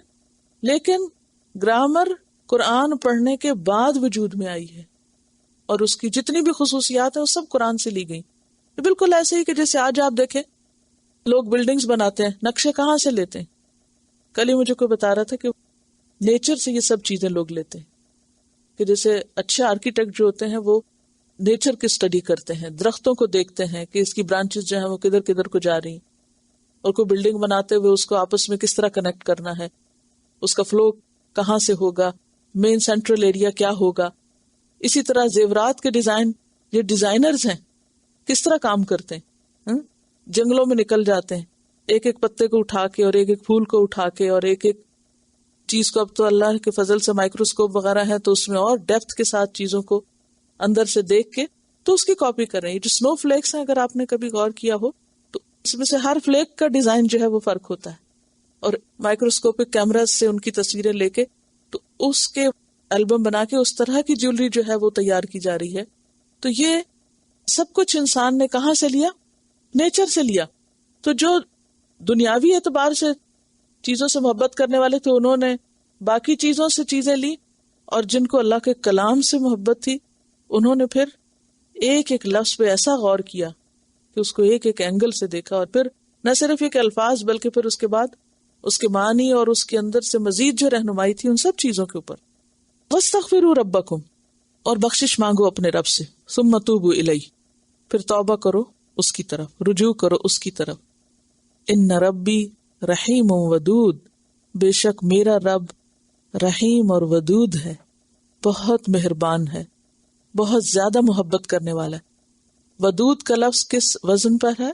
لیکن گرامر قرآن پڑھنے کے بعد وجود میں آئی ہے، اور اس کی جتنی بھی خصوصیات ہیں وہ سب قرآن سے لی گئی. بالکل ایسے ہی کہ جیسے آج آپ دیکھیں لوگ بلڈنگز بناتے ہیں، نقشے کہاں سے لیتے ہیں؟ کل ہی مجھے کوئی بتا رہا تھا کہ نیچر سے یہ سب چیزیں لوگ لیتے ہیں. کہ جیسے اچھے آرکیٹیکٹ جو ہوتے ہیں وہ نیچر کی اسٹڈی کرتے ہیں، درختوں کو دیکھتے ہیں کہ اس کی برانچز جو ہیں وہ کدھر کو جا رہی ہیں، اور کوئی بلڈنگ بناتے ہوئے اس کو آپس میں کس طرح کنیکٹ کرنا ہے، اس کا فلو کہاں سے ہوگا، مین سینٹرل ایریا کیا ہوگا. اسی طرح زیورات کے ڈیزائن، یہ ڈیزائنرز ہیں کس طرح کام کرتے ہیں. جنگلوں میں نکل جاتے ہیں، ایک ایک پتے کو اٹھا کے اور ایک ایک پھول کو اٹھا کے اور ایک ایک چیز کو، اب تو اللہ کے فضل سے مائکروسکوپ وغیرہ ہے تو اس میں اور ڈیپتھ کے ساتھ چیزوں کو اندر سے دیکھ کے تو اس کی کاپی کر رہے ہیں. جو سنو فلیکس ہیں، اگر آپ نے کبھی غور کیا ہو تو اس میں سے ہر فلیک کا ڈیزائن جو ہے وہ فرق ہوتا ہے، اور مائکروسکوپک کیمراز سے ان کی تصویریں لے کے تو اس کے البم بنا کے اس طرح کی جیولری جو ہے وہ تیار کی جا رہی ہے. تو یہ سب کچھ انسان نے کہاں سے لیا؟ نیچر سے لیا. تو جو دنیاوی اعتبار سے چیزوں سے محبت کرنے والے تھے انہوں نے باقی چیزوں سے چیزیں لی، اور جن کو اللہ کے کلام سے محبت تھی انہوں نے پھر ایک ایک لفظ پہ ایسا غور کیا کہ اس کو ایک ایک اینگل سے دیکھا، اور پھر نہ صرف ایک الفاظ بلکہ پھر اس کے بعد اس کے معنی اور اس کے اندر سے مزید جو رہنمائی تھی ان سب چیزوں کے اوپر. وَاسْتَغْفِرُوا رَبَّكُمْ، اور بخشش مانگو اپنے رب سے. ثُمَّ تُوبُوا إِلَيْهِ، پھر توبہ کرو اس کی طرف، رجوع کرو اس کی طرف. ان ربی رحیم ودود، بے شک میرا رب رحیم اور ودود ہے، بہت مہربان ہے، بہت زیادہ محبت کرنے والا ہے. ودود کا لفظ کس وزن پر ہے؟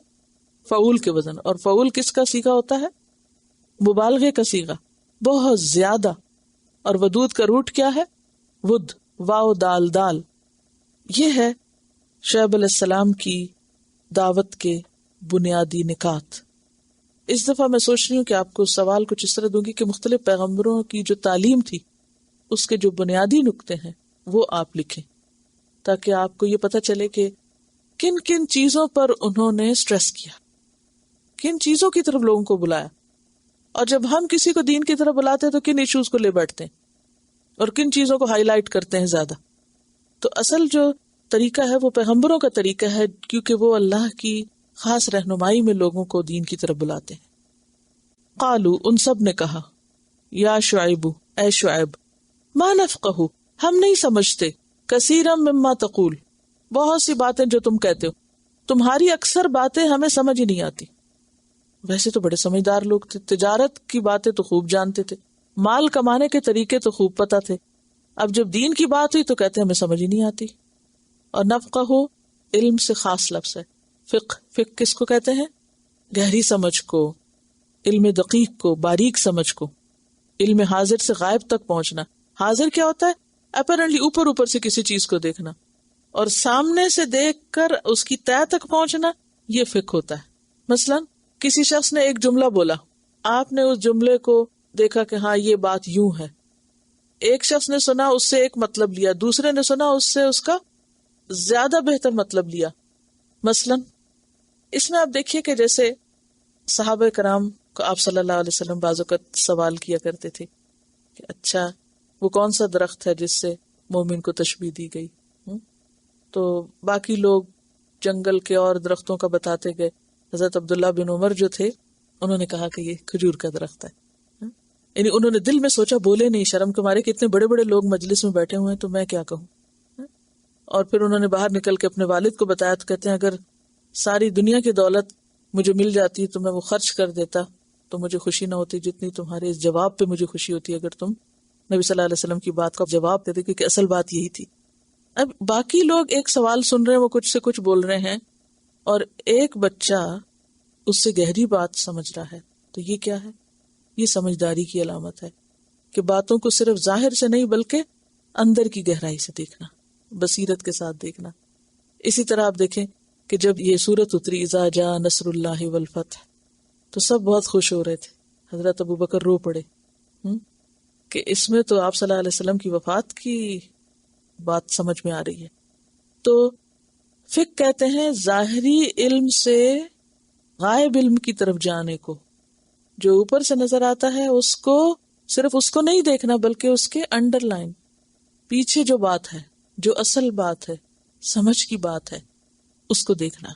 فعول کے وزن. اور فعول کس کا صیغہ ہوتا ہے؟ مبالغے کا صیغہ، بہت زیادہ. اور ودود کا روٹ کیا ہے؟ ود، واو دال دال. یہ ہے شعیب علیہ السلام کی دعوت کے بنیادی نکات. اس دفعہ میں سوچ رہی ہوں کہ آپ کو سوال کچھ اس طرح دوں گی کہ مختلف پیغمبروں کی جو تعلیم تھی اس کے جو بنیادی نکتے ہیں وہ آپ لکھیں، تاکہ آپ کو یہ پتہ چلے کہ کن کن چیزوں پر انہوں نے سٹریس کیا، کن چیزوں کی طرف لوگوں کو بلایا. اور جب ہم کسی کو دین کی طرف بلاتے ہیں تو کن ایشوز کو لے بیٹھتے ہیں اور کن چیزوں کو ہائی لائٹ کرتے ہیں زیادہ. تو اصل جو طریقہ ہے وہ پیغمبروں کا طریقہ ہے، کیونکہ وہ اللہ کی خاص رہنمائی میں لوگوں کو دین کی طرف بلاتے ہیں. قالو، ان سب نے کہا، یا شعیب، اے شعیب، ما نفقہ، ہم نہیں سمجھتے، کثیرا مما تقول، بہت سی باتیں جو تم کہتے ہو، تمہاری اکثر باتیں ہمیں سمجھ ہی نہیں آتی. ویسے تو بڑے سمجھدار لوگ تھے، تجارت کی باتیں تو خوب جانتے تھے، مال کمانے کے طریقے تو خوب پتہ تھے. اب جب دین کی بات ہوئی تو کہتے ہمیں سمجھ ہی نہیں آتی. اور نفقہ علم سے خاص لفظ ہے. فقہ کس کو کہتے ہیں؟ گہری سمجھ کو، علم دقیق کو، باریک سمجھ کو، علم حاضر سے غائب تک پہنچنا. حاضر کیا ہوتا ہے؟ اپیرنٹلی اوپر سے کسی چیز کو دیکھنا، اور سامنے سے دیکھ کر اس کی تہہ تک پہنچنا، یہ فقہ ہوتا ہے. مثلا کسی شخص نے ایک جملہ بولا، آپ نے اس جملے کو دیکھا کہ ہاں یہ بات یوں ہے. ایک شخص نے سنا، اس سے ایک مطلب لیا، دوسرے نے سنا، اس سے اس کا زیادہ بہتر مطلب لیا. مثلا اس میں آپ دیکھیے کہ جیسے صحابہ کرام کو آپ صلی اللہ علیہ وسلم بعض اوقات سوال کیا کرتے تھے کہ اچھا وہ کون سا درخت ہے جس سے مومن کو تشبیہ دی گئی. تو باقی لوگ جنگل کے اور درختوں کا بتاتے گئے. حضرت عبداللہ بن عمر جو تھے انہوں نے کہا کہ یہ کھجور کا درخت ہے. یعنی انہوں نے دل میں سوچا، بولے نہیں شرم کے مارے کہ اتنے بڑے بڑے لوگ مجلس میں بیٹھے ہوئے ہیں تو میں کیا کہوں. اور پھر انہوں نے باہر نکل کے اپنے والد کو بتایا تو کہتے ہیں اگر ساری دنیا کی دولت مجھے مل جاتی تو میں وہ خرچ کر دیتا تو مجھے خوشی نہ ہوتی جتنی تمہارے اس جواب پہ مجھے خوشی ہوتی ہے اگر تم نبی صلی اللہ علیہ وسلم کی بات کا جواب دیتے، کیونکہ اصل بات یہی تھی. اب باقی لوگ ایک سوال سن رہے ہیں، وہ کچھ سے کچھ بول رہے ہیں، اور ایک بچہ اس سے گہری بات سمجھ رہا ہے. تو یہ کیا ہے؟ یہ سمجھداری کی علامت ہے کہ باتوں کو صرف ظاہر سے نہیں بلکہ اندر کی گہرائی سے دیکھنا، بصیرت کے ساتھ دیکھنا. اسی طرح آپ دیکھیں کہ جب یہ سورت اتری اذا جاء نصر اللہ والفتح تو سب بہت خوش ہو رہے تھے. حضرت ابو بکر رو پڑے کہ اس میں تو آپ صلی اللہ علیہ وسلم کی وفات کی بات سمجھ میں آ رہی ہے. تو فقہ کہتے ہیں ظاہری علم سے غائب علم کی طرف جانے کو. جو اوپر سے نظر آتا ہے اس کو صرف اس کو نہیں دیکھنا بلکہ اس کے انڈر لائن، پیچھے جو بات ہے، جو اصل بات ہے، سمجھ کی بات ہے، اس کو دیکھنا.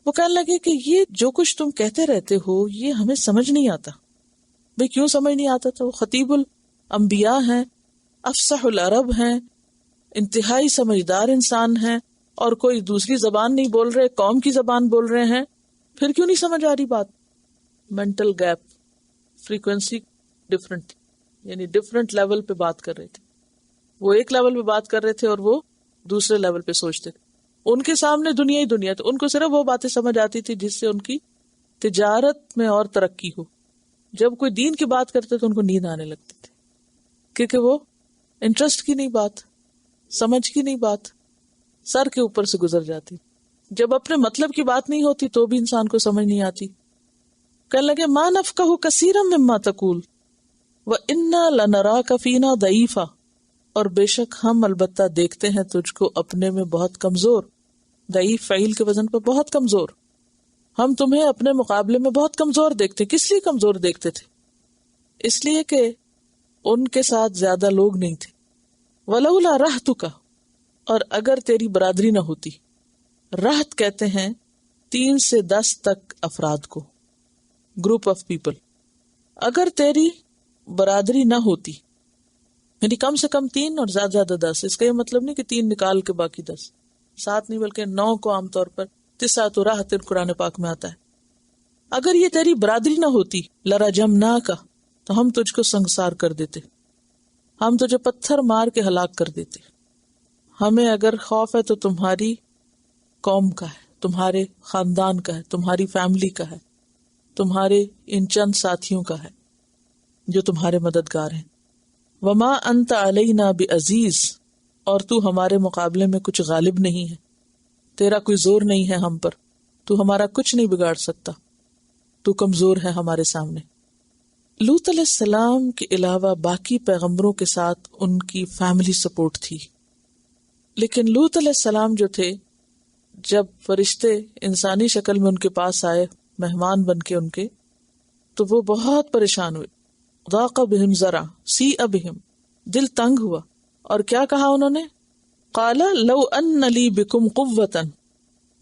وہ کہنے لگے کہ یہ جو کچھ تم کہتے رہتے ہو یہ ہمیں سمجھ نہیں آتا. بھئی کیوں سمجھ نہیں آتا؟ تو وہ خطیب الانبیاء ہیں، افصح العرب ہیں، انتہائی سمجھدار انسان ہیں، اور کوئی دوسری زبان نہیں بول رہے، قوم کی زبان بول رہے ہیں، پھر کیوں نہیں سمجھ آ رہی بات؟ مینٹل گیپ، فریکوینسی ڈفرنٹ، یعنی ڈفرنٹ لیول پہ بات کر رہے تھے. وہ ایک لیول پہ بات کر رہے تھے اور وہ دوسرے لیول پہ سوچتے تھے. ان کے سامنے دنیا ہی دنیا تھی، ان کو صرف وہ باتیں سمجھ آتی تھی جس سے ان کی تجارت میں اور ترقی ہو. جب کوئی دین کی بات کرتے تو ان کو نیند آنے لگتی تھی، کیونکہ وہ انٹرسٹ کی نہیں بات، سمجھ کی نہیں بات، سر کے اوپر سے گزر جاتی. جب اپنے مطلب کی بات نہیں ہوتی تو بھی انسان کو سمجھ نہیں آتی. کہنے لگے ما نفقہ کثیرا مما تقول وَإِنَّا لَنَرَاكَ فِينَا ضَعِيفًا، اور بے شک ہم البتہ دیکھتے ہیں تجھ کو اپنے میں بہت کمزور. ضعیف فعیل کے وزن پر بہت کمزور. ہم تمہیں اپنے مقابلے میں بہت کمزور دیکھتے. کس لیے کمزور دیکھتے تھے؟ اس لیے کہ ان کے ساتھ زیادہ لوگ نہیں تھے. وَلَوْلَا رَحْتُكَ، اور اگر تیری برادری نہ ہوتی. رہت کہتے ہیں 3 سے 10 تک افراد کو، گروپ آف پیپل. اگر تیری برادری نہ ہوتی، یعنی کم سے کم 3 اور زیادہ زیادہ 10. اس کا یہ مطلب نہیں کہ 3 نکال کے باقی 10، 7 نہیں بلکہ 9 کو عام طور پر تسعۃ راحت قرآن پاک میں آتا ہے. اگر یہ تیری برادری نہ ہوتی لرجمناک، تو ہم تجھ کو سنگسار کر دیتے، ہم تجھے پتھر مار کے ہلاک کر دیتے. ہمیں اگر خوف ہے تو تمہاری قوم کا ہے، تمہارے خاندان کا ہے، تمہاری فیملی کا ہے، تمہارے ان چند ساتھیوں کا ہے جو تمہارے مددگار ہیں. وما انت علینا بعزیز، اور تو ہمارے مقابلے میں کچھ غالب نہیں ہے، تیرا کوئی زور نہیں ہے ہم پر، تو ہمارا کچھ نہیں بگاڑ سکتا، تو کمزور ہے ہمارے سامنے. لوط علیہ السلام کے علاوہ باقی پیغمبروں کے ساتھ ان کی فیملی سپورٹ تھی، لیکن لوط علیہ السلام جو تھے، جب فرشتے انسانی شکل میں ان کے پاس آئے مہمان بن کے ان کے، تو وہ بہت پریشان ہوئے. ضاق بہم ذرع سیء بہم، دل تنگ ہوا. اور کیا کہا انہوں نے؟ قال لو ان لی بکم قوۃ،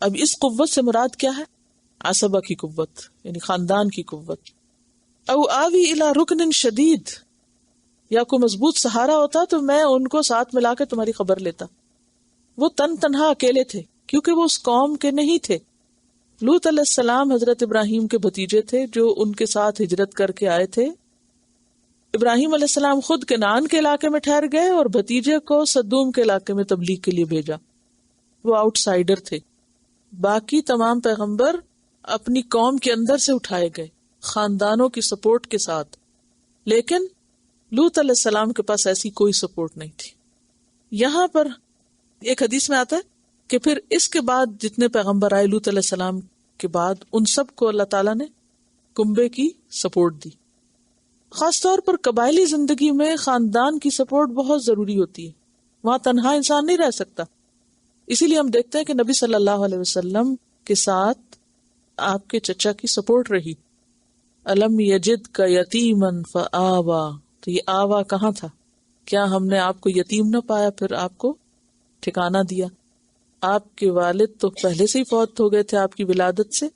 اب اس قوت سے مراد کیا ہے؟ عصبہ کی قوت، یعنی خاندان کی قوت. او آوی الی رکن شدید، یا کوئی مضبوط سہارا ہوتا تو میں ان کو ساتھ ملا کے تمہاری خبر لیتا. وہ تنہا اکیلے تھے کیونکہ وہ اس قوم کے نہیں تھے. لوط علیہ السلام حضرت ابراہیم کے بھتیجے تھے جو ان کے ساتھ ہجرت کر کے آئے تھے. ابراہیم علیہ السلام خود کنعان کے علاقے میں ٹھہر گئے اور بھتیجے کو سدوم کے علاقے میں تبلیغ کے لیے بھیجا. وہ آؤٹ سائڈر تھے. باقی تمام پیغمبر اپنی قوم کے اندر سے اٹھائے گئے خاندانوں کی سپورٹ کے ساتھ، لیکن لوط علیہ السلام کے پاس ایسی کوئی سپورٹ نہیں تھی. یہاں پر ایک حدیث میں آتا ہے کہ پھر اس کے بعد جتنے پیغمبر آئے لوط علیہ السلام کے بعد، ان سب کو اللہ تعالیٰ نے کنبے کی سپورٹ دی. خاص طور پر قبائلی زندگی میں خاندان کی سپورٹ بہت ضروری ہوتی ہے، وہاں تنہا انسان نہیں رہ سکتا. اسی لیے ہم دیکھتے ہیں کہ نبی صلی اللہ علیہ وسلم کے ساتھ آپ کے چچا کی سپورٹ رہی. الم یجدک یتیما فآوا، تو یہ آوا کہاں تھا؟ کیا ہم نے آپ کو یتیم نہ پایا پھر آپ کو ٹھکانہ دیا؟ آپ کے والد تو پہلے سے ہی فوت ہو گئے تھے آپ کی ولادت سے،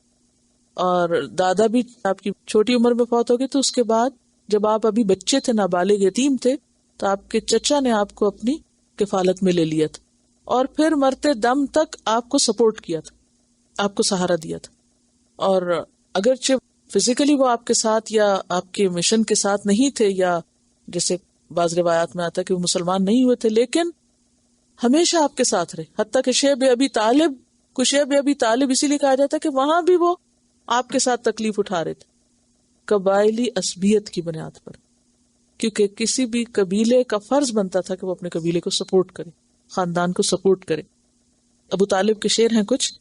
اور دادا بھی آپ کی چھوٹی عمر میں فوت ہو گئے. تو اس کے بعد جب آپ ابھی بچے تھے، نابالغ یتیم تھے، تو آپ کے چچا نے آپ کو اپنی کفالت میں لے لیا تھا، اور پھر مرتے دم تک آپ کو سپورٹ کیا تھا، آپ کو سہارا دیا تھا. اور اگرچہ فزیکلی وہ آپ کے ساتھ یا آپ کے مشن کے ساتھ نہیں تھے، یا جیسے بعض روایات میں آتا ہے کہ وہ مسلمان نہیں ہوئے تھے، لیکن ہمیشہ آپ کے ساتھ رہے. حتیٰ کہ شیب ابی طالب کو شیب ابی طالب اسی لیے کہا جاتا ہے کہ وہاں بھی وہ آپ کے ساتھ تکلیف اٹھا رہے تھے، قبائلی عصبیت کی بنیاد پر، کیونکہ کسی بھی قبیلے کا فرض بنتا تھا کہ وہ اپنے قبیلے کو سپورٹ کرے، خاندان کو سپورٹ کرے. ابو طالب کے شعر ہیں کچھ،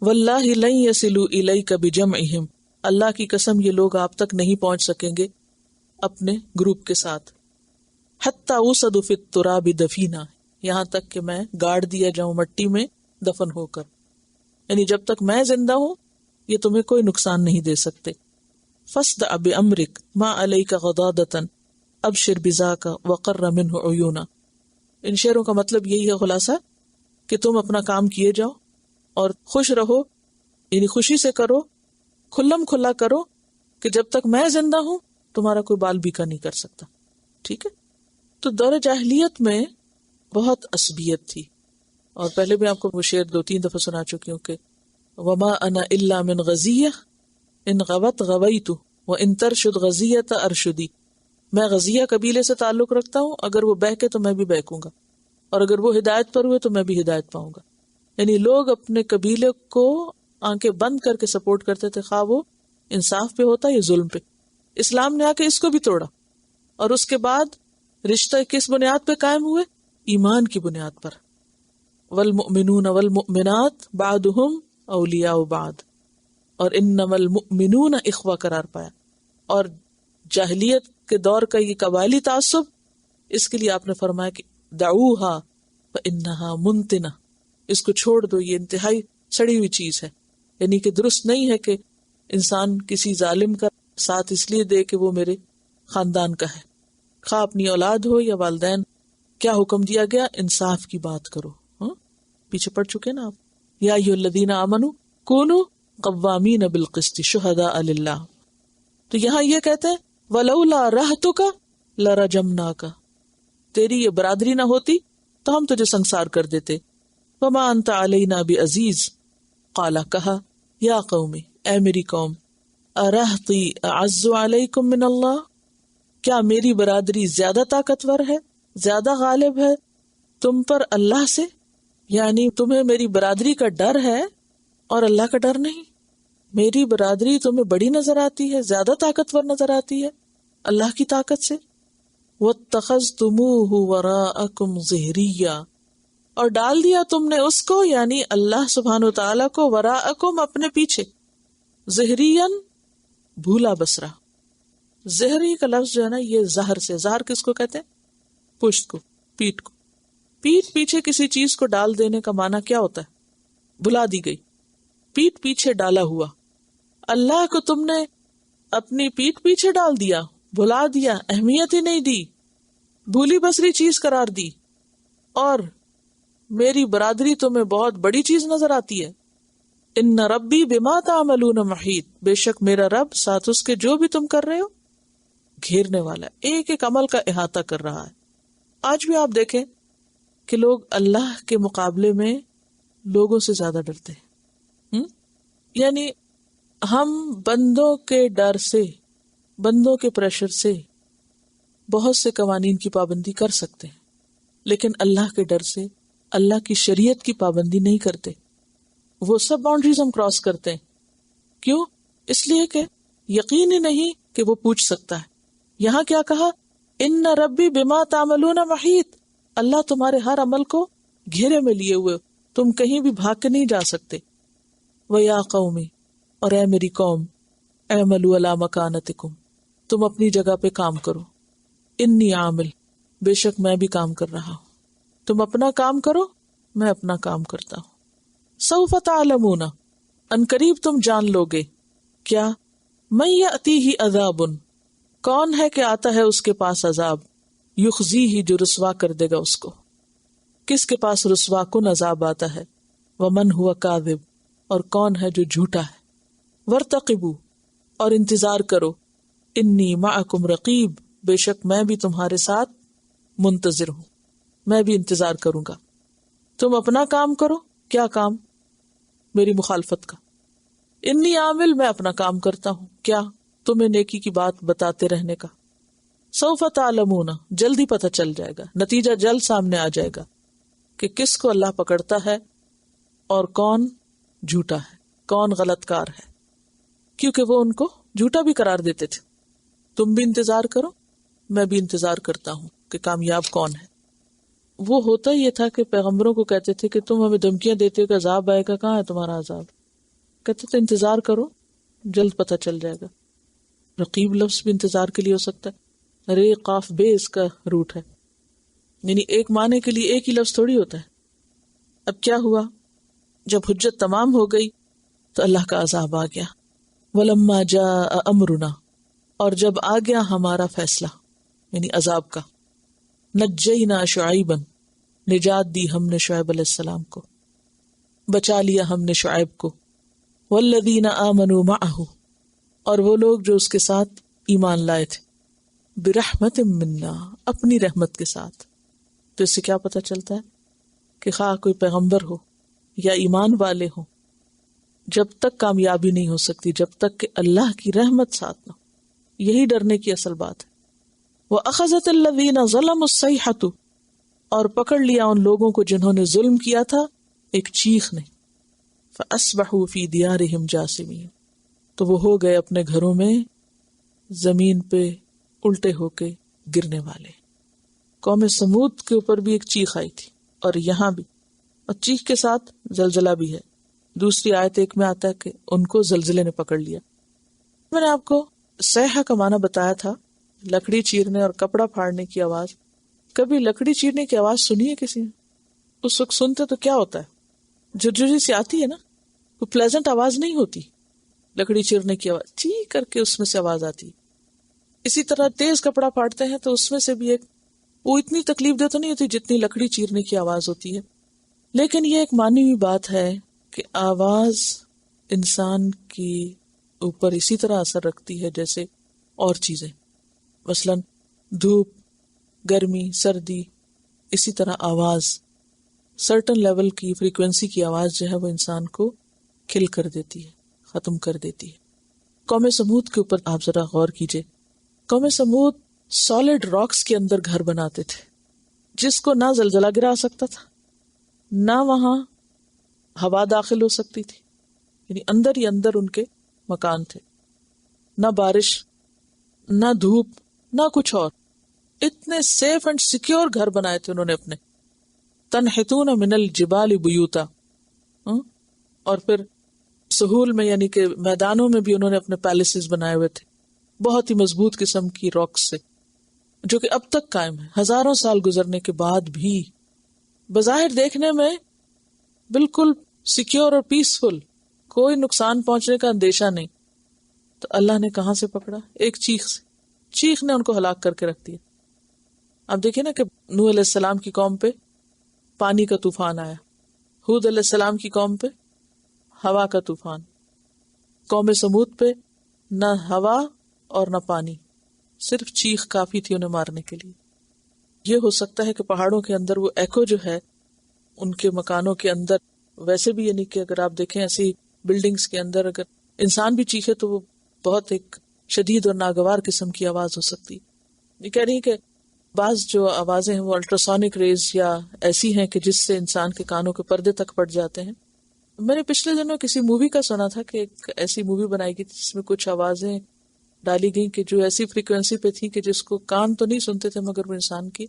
واللہ لن یصلوا الیک بجمعہم، اللہ کی قسم یہ لوگ آپ تک نہیں پہنچ سکیں گے اپنے گروپ کے ساتھ. حتی اوصد فی التراب دفینا، یہاں تک کہ میں گاڑ دیا جاؤں مٹی میں دفن ہو کر، یعنی جب تک میں زندہ ہوں یہ تمہیں کوئی نقصان نہیں دے سکتے. فاصدع بامرک ما علیک غضاضۃ ابشر بذاک وقر منہ عیونا. ان شعروں کا مطلب یہی ہے خلاصہ کہ تم اپنا کام کیے جاؤ اور خوش رہو، یعنی خوشی سے کرو، کھلم کھلا کرو، کہ جب تک میں زندہ ہوں تمہارا کوئی بال بیکا نہیں کر سکتا. ٹھیک ہے. تو دور جاہلیت میں بہت عصبیت تھی، اور پہلے بھی آپ کو وہ شعر 2-3 دفعہ سنا چکی ہوں کہ وما انا الا من غزیہ ان غوت غویت وان ترشد غزیۃ ارشدی. میں غزیہ قبیلے سے تعلق رکھتا ہوں، اگر وہ بہکے تو میں بھی بہکوں گا، اور اگر وہ ہدایت پر ہوئے تو میں بھی ہدایت پاؤں گا. یعنی لوگ اپنے قبیلے کو آنکھیں بند کر کے سپورٹ کرتے تھے، خواہ وہ انصاف پہ ہوتا یا ظلم پہ. اسلام نے آ کے اس کو بھی توڑا، اور اس کے بعد رشتہ کس بنیاد پہ قائم ہوئے؟ ایمان کی بنیاد پر. والمؤمنون والمؤمنات بعضهم اولیاء بعض، اور انما المؤمنون اخوہ قرار پایا. اور جاہلیت کے دور کا یہ قبائلی تعصب، اس کے لیے آپ نے فرمایا کہ دعوها فانها منتنہ، اس کو چھوڑ دو، یہ انتہائی سڑی ہوئی چیز ہے. یعنی کہ درست نہیں ہے کہ انسان کسی ظالم کا ساتھ اس لیے دے کہ وہ میرے خاندان کا ہے، خواہ اپنی اولاد ہو یا والدین. کیا حکم دیا گیا؟ انصاف کی بات کرو. پیچھے پڑ چکے نا آپ. یا ایھا الذین آمنوا کونوا قوامین بالقسط شہداء للہ. تو یہاں یہ کہتے ہیں ولولا رہتک لرجمناک، تیری یہ برادری نہ ہوتی تو ہم تجھے سنسار کر دیتے. وما انت علینا بعزیز، قالا کہا یا قومی، اے میری قوم، ارہطی اعز علیکم من اللہ، کیا میری برادری زیادہ طاقتور ہے، زیادہ غالب ہے تم پر اللہ سے؟ یعنی تمہیں میری برادری کا ڈر ہے اور اللہ کا ڈر نہیں؟ میری برادری تمہیں بڑی نظر آتی ہے، زیادہ طاقتور نظر آتی ہے اللہ کی طاقت سے. وَاتَّخَذْتُمُوهُ وَرَاءَكُمْ ظِهْرِيًّا، اور ڈال دیا تم نے اس کو یعنی اللہ سبحانہ وتعالیٰ کو وراءکم اپنے پیچھے، ظہریاً بھولا بسرا. ظہری کا لفظ جو ہے نا یہ زہر سے، زہر کس کو کہتے ہیں؟ پشت کو، پیٹ کو. پیٹ پیچھے کسی چیز کو ڈال دینے کا معنی کیا ہوتا ہے؟ بھلا دی گئی، پیٹ پیچھے ڈالا ہوا. اللہ کو تم نے اپنی پیٹ پیچھے ڈال دیا، بھلا دیا، اہمیت ہی نہیں دی، بھولی بسری چیز قرار دی. اور میری برادری تمہیں بہت بڑی چیز نظر آتی ہے. ان ربی بما تعملون محیط، بے شک میرا رب ساتھ اس کے جو بھی تم کر رہے ہو گھیرنے والا ہے، ایک ایک عمل کا احاطہ کر رہا ہے. آج بھی آپ دیکھیں کہ لوگ اللہ کے مقابلے میں لوگوں سے زیادہ ڈرتے ہیں. یعنی ہم بندوں کے ڈر سے، بندوں کے پریشر سے بہت سے قوانین کی پابندی کر سکتے ہیں، لیکن اللہ کے ڈر سے، اللہ کی شریعت کی پابندی نہیں کرتے. وہ سب باؤنڈریز ہم کراس کرتے ہیں. کیوں؟ اس لیے کہ یقین ہی نہیں کہ وہ پوچھ سکتا ہے. یہاں کیا کہا؟ ان ربی بما تعملون محیط، اللہ تمہارے ہر عمل کو گھیرے میں لیے ہوئے، تم کہیں بھی بھاگ کے نہیں جا سکتے. وَيَا قَوْمِ، اور اے میری قوم، اعملوا علی مکانتکم، تم اپنی جگہ پہ کام کرو. انی عامل، بے شک میں بھی کام کر رہا ہوں. تم اپنا کام کرو، میں اپنا کام کرتا ہوں. سوف تعلمون، ان قریب تم جان لو گے. کیا؟ من یأتیہ عذاب، کون ہے کہ آتا ہے اس کے پاس عذاب، یخزیہ، جو رسوا کر دے گا اس کو. کس کے پاس رسوا کن عذاب آتا ہے؟ ومن ہوا کاذب، اور کون ہے جو جھوٹا ہے. وارتقبوا، اور انتظار کرو. انی معکم رقیب، بے شک میں بھی تمہارے ساتھ منتظر ہوں، میں بھی انتظار کروں گا. تم اپنا کام کرو. کیا کام؟ میری مخالفت کا. انی عامل، میں اپنا کام کرتا ہوں. کیا؟ تمہیں نیکی کی بات بتاتے رہنے کا. سوف تعلمون، جلدی پتہ چل جائے گا، نتیجہ جلد سامنے آ جائے گا کہ کس کو اللہ پکڑتا ہے اور کون جھوٹا ہے، کون غلط کار ہے. کیونکہ وہ ان کو جھوٹا بھی قرار دیتے تھے. تم بھی انتظار کرو، میں بھی انتظار کرتا ہوں کہ کامیاب کون ہے. وہ ہوتا یہ تھا کہ پیغمبروں کو کہتے تھے کہ تم ہمیں دھمکیاں دیتے ہو کہ عذاب آئے گا، کہاں ہے تمہارا عذاب؟ کہتے تھے انتظار کرو، جلد پتہ چل جائے گا. رقیب لفظ بھی انتظار کے لیے ہو سکتا ہے. رے قاف بے اس کا روٹ ہے، یعنی ایک معنی کے لیے ایک ہی لفظ تھوڑی ہوتا ہے. اب کیا ہوا؟ جب حجت تمام ہو گئی تو اللہ کا عذاب آ گیا. وَلَمَّا جَاءَ أَمْرُنَا، اور جب آ گیا ہمارا فیصلہ یعنی عذاب کا. نجینا شعیبا، نجات دی ہم نے شعیب علیہ السلام کو، بچا لیا ہم نے شعیب کو. والذین آمنوا معہ، اور وہ لوگ جو اس کے ساتھ ایمان لائے تھے. برحمت منا، اپنی رحمت کے ساتھ. تو اس سے کیا پتہ چلتا ہے کہ خواہ کوئی پیغمبر ہو یا ایمان والے ہوں، جب تک کامیابی نہیں ہو سکتی جب تک کہ اللہ کی رحمت ساتھ نہ ہو. یہی ڈرنے کی اصل بات ہے. وَأَخَذَتِ الَّذِينَ ظَلَمُوا الصَّيْحَةُ، اور پکڑ لیا ان لوگوں کو جنہوں نے ظلم کیا تھا ایک چیخ نے. فَأَصْبَحُوا فِي دِيَارِهِمْ جَاثِمِينَ، تو وہ ہو گئے اپنے گھروں میں زمین پہ الٹے ہو کے گرنے والے. قوم سمود کے اوپر بھی ایک چیخ آئی تھی اور یہاں بھی، اور چیخ کے ساتھ زلزلہ بھی ہے. دوسری آیت ایک میں آتا ہے کہ ان کو زلزلے نے پکڑ لیا. میں نے آپ کو صیحہ کا معنی بتایا تھا، لکڑی چیرنے اور کپڑا پھاڑنے کی آواز. کبھی لکڑی چیرنے کی آواز سنی ہے کسی نے؟ اس وقت سنتے تو کیا ہوتا ہے، جھرجھری سی آتی ہے نا، کوئی پلیزنٹ آواز نہیں ہوتی. لکڑی چیرنے کی آواز چی کر کے اس میں سے آواز آتی. اسی طرح تیز کپڑا پھاڑتے ہیں تو اس میں سے بھی ایک، وہ اتنی تکلیف دہ تو نہیں ہوتی جتنی لکڑی چیرنے کی آواز ہوتی ہے. لیکن یہ ایک مانی ہوئی بات ہے کہ آواز انسان کی اوپر اسی طرح اثر رکھتی ہے جیسے اور چیزیں، مثلا دھوپ، گرمی، سردی. اسی طرح آواز، سرٹن لیول کی فریکوینسی کی آواز جو ہے وہ انسان کو کھل کر دیتی ہے، ختم کر دیتی ہے. قوم سمود کے اوپر آپ ذرا غور کیجئے. قوم سمود سالڈ راکس کے اندر گھر بناتے تھے جس کو نہ زلزلہ گرا سکتا تھا، نہ وہاں ہوا داخل ہو سکتی تھی، یعنی اندر ہی اندر ان کے مکان تھے، نہ بارش نہ دھوپ نہ کچھ اور، اتنے سیف اینڈ سیکیور گھر بنائے تھے انہوں نے اپنے. تنحتون من الجبال بیوتا، اور پھر سہول میں یعنی کہ میدانوں میں بھی انہوں نے اپنے پیلسز بنائے ہوئے تھے بہت ہی مضبوط قسم کی راکس سے، جو کہ اب تک قائم ہے ہزاروں سال گزرنے کے بعد بھی. بظاہر دیکھنے میں بالکل سیکیور اور پیسفل، کوئی نقصان پہنچنے کا اندیشہ نہیں. تو اللہ نے کہاں سے پکڑا؟ ایک چیخ سے، چیخ نے ان کو ہلاک کر کے رکھ دیا. اب دیکھیں نا کہ نوح علیہ السلام کی قوم پہ پانی کا طوفان آیا، ہود علیہ السلام کی قوم پہ ہوا کا طوفان، قوم سمود پہ نہ ہوا اور نہ پانی، صرف چیخ کافی تھی انہیں مارنے کے لیے. یہ ہو سکتا ہے کہ پہاڑوں کے اندر وہ ایکو جو ہے ان کے مکانوں کے اندر، ویسے بھی یعنی کہ اگر آپ دیکھیں ایسی بلڈنگز کے اندر اگر انسان بھی چیخے تو وہ بہت ایک شدید اور ناگوار قسم کی آواز ہو سکتی. یہ کہہ رہی ہیں کہ بعض جو آوازیں ہیں وہ الٹراسونک ریز یا ایسی ہیں کہ جس سے انسان کے کانوں کے پردے تک پڑ جاتے ہیں. میں نے پچھلے دنوں کسی مووی کا سنا تھا کہ ایک ایسی مووی بنائی گئی جس میں کچھ آوازیں ڈالی گئیں کہ جو ایسی فریکوینسی پہ تھی کہ جس کو کان تو نہیں سنتے تھے مگر وہ انسان کی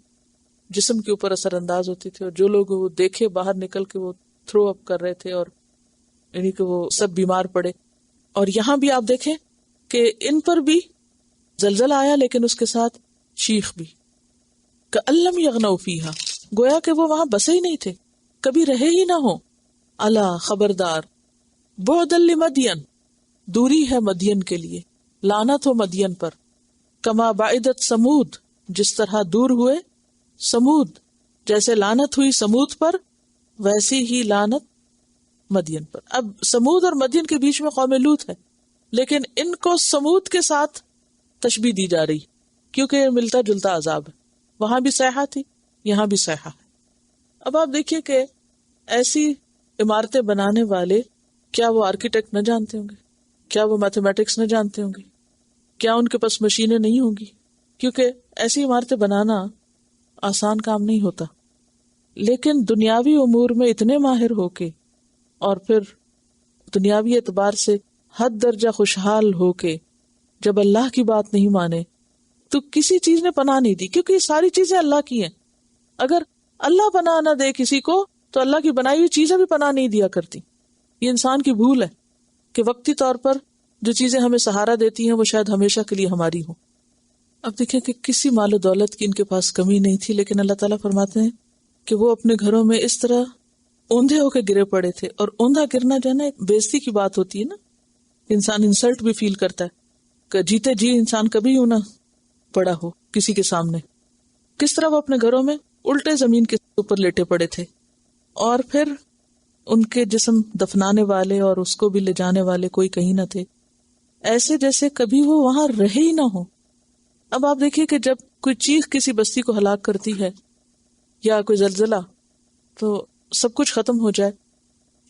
جسم کے اوپر اثر انداز ہوتی تھی، اور جو لوگ وہ دیکھے باہر نکل کے وہ تھرو اپ کر رہے تھے اور یعنی کہ وہ سب بیمار پڑے. اور یہاں بھی آپ دیکھیں کہ ان پر بھی زلزلہ آیا لیکن اس کے ساتھ چیخ بھی. کألم یغنوا فیہا، گویا کہ وہ وہاں بسے ہی نہیں تھے، کبھی رہے ہی نہ ہو. الا خبردار، بعدا لمدین، دوری ہے مدین کے لیے، لعنت ہو مدین پر. کما بعدت سمود، جس طرح دور ہوئے سمود، جیسے لعنت ہوئی سمود پر ویسی ہی لعنت مدین پر. اب سمود اور مدین کے بیچ میں قوم لوط ہے، لیکن ان کو سمود کے ساتھ تشبیہ دی جا رہی کیونکہ یہ ملتا جلتا عذاب ہے. وہاں بھی صیحہ تھی، یہاں بھی صیحہ ہے. اب آپ دیکھیے کہ ایسی عمارتیں بنانے والے کیا وہ آرکیٹیکٹ نہ جانتے ہوں گے؟ کیا وہ میتھمیٹکس نہ جانتے ہوں گے؟ کیا ان کے پاس مشینیں نہیں ہوں گی؟ کیونکہ ایسی عمارتیں بنانا آسان کام نہیں ہوتا. لیکن دنیاوی امور میں اتنے ماہر ہو کے اور پھر دنیاوی اعتبار سے حد درجہ خوشحال ہو کے جب اللہ کی بات نہیں مانے تو کسی چیز نے پناہ نہیں دی، کیونکہ یہ ساری چیزیں اللہ کی ہیں. اگر اللہ پناہ نہ دے کسی کو تو اللہ کی بنائی ہوئی چیزیں بھی پناہ نہیں دیا کرتی. یہ انسان کی بھول ہے کہ وقتی طور پر جو چیزیں ہمیں سہارا دیتی ہیں وہ شاید ہمیشہ کے لیے ہماری ہوں. اب دیکھیں کہ کسی مال و دولت کی ان کے پاس کمی نہیں تھی، لیکن اللہ تعالیٰ فرماتے ہیں کہ وہ اپنے گھروں میں اس طرح اوندھے ہو کے گرے پڑے تھے. اور اوندھا گرنا جو ہے نا ایک بےزتی کی بات ہوتی ہے نا، انسان انسلٹ بھی فیل کرتا ہے کہ جیتے جی انسان کبھی یوں نہ پڑا ہو کسی کے سامنے. کس طرح وہ اپنے گھروں میں الٹے زمین کے اوپر لیٹے پڑے تھے، اور پھر ان کے جسم دفنانے والے اور اس کو بھی لے جانے والے کوئی کہیں نہ تھے، ایسے جیسے کبھی وہ وہاں رہے ہی نہ ہو. اب آپ دیکھیے کہ جب کوئی چیخ کسی بستی کو ہلاک کرتی ہے یا کوئی زلزلہ تو سب کچھ ختم ہو جائے،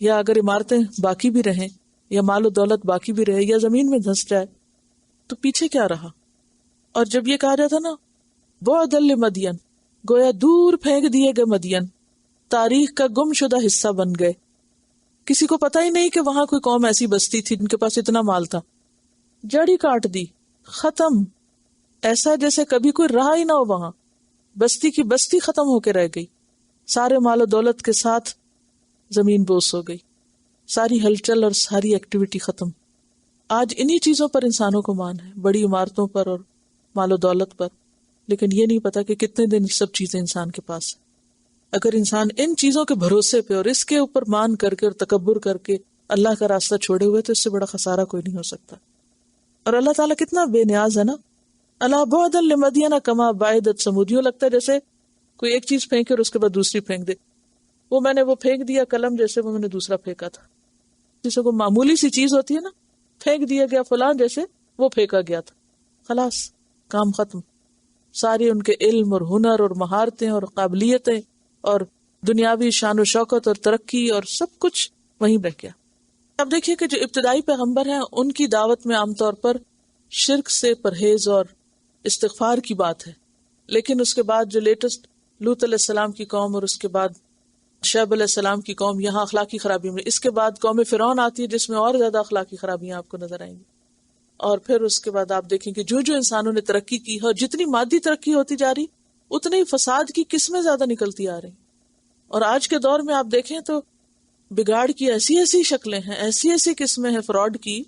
یا اگر عمارتیں باقی بھی رہیں یا مال و دولت باقی بھی رہے یا زمین میں دھس جائے تو پیچھے کیا رہا. اور جب یہ کہا جاتا نا بعدا لمدین، گویا دور پھینک دیے گئے مدین، تاریخ کا گم شدہ حصہ بن گئے. کسی کو پتہ ہی نہیں کہ وہاں کوئی قوم ایسی بستی تھی جن کے پاس اتنا مال تھا. جڑ ہی کاٹ دی، ختم، ایسا جیسے کبھی کوئی رہا ہی نہ ہو. وہاں بستی کی بستی ختم ہو کے رہ گئی، سارے مال و دولت کے ساتھ زمین بوس ہو گئی، ساری ہلچل اور ساری ایکٹیویٹی ختم. آج انہی چیزوں پر انسانوں کو مان ہے، بڑی عمارتوں پر اور مال و دولت پر، لیکن یہ نہیں پتا کہ کتنے دن یہ سب چیزیں انسان کے پاس ہیں. اگر انسان ان چیزوں کے بھروسے پہ اور اس کے اوپر مان کر کے اور تکبر کر کے اللہ کا راستہ چھوڑے ہوئے تو اس سے بڑا خسارہ کوئی نہیں ہو سکتا. اور اللہ تعالیٰ کتنا بے نیاز ہے نا. الا بعدا لمدین کما بعدت سمود، یوں لگتا ہے جیسے کوئی ایک چیز پھینکے اور اس کے بعد دوسری پھینک دے. وہ میں نے وہ پھینک دیا قلم، جیسے وہ میں نے دوسرا پھینکا تھا. جیسے کوئی معمولی سی چیز ہوتی ہے نا، پھینک دیا گیا فلاں، جیسے وہ پھینکا گیا تھا، خلاص کام ختم. ساری ان کے علم اور ہنر اور مہارتیں اور قابلیتیں اور دنیاوی شان و شوکت اور ترقی اور سب کچھ وہیں رہ گیا. اب دیکھیے کہ جو ابتدائی پیغمبر ہیں ان کی دعوت میں عام طور پر شرک سے پرہیز اور استغفار کی بات ہے، لیکن اس کے بعد جو لیٹسٹ لوط علیہ السلام کی قوم اور اس کے بعد شعیب علیہ السلام کی قوم یہاں اخلاقی خرابی میں، اس کے بعد قوم فرعون آتی ہے جس میں اور زیادہ اخلاقی خرابیاں آپ کو نظر آئیں گی، اور پھر اس کے بعد آپ دیکھیں کہ جو جو انسانوں نے ترقی کی ہے اور جتنی مادی ترقی ہوتی جا رہی اتنے ہی فساد کی قسمیں زیادہ نکلتی آ رہی. اور آج کے دور میں آپ دیکھیں تو بگاڑ کی ایسی ایسی شکلیں ہیں، ایسی ایسی قسمیں ہیں فراڈ کی،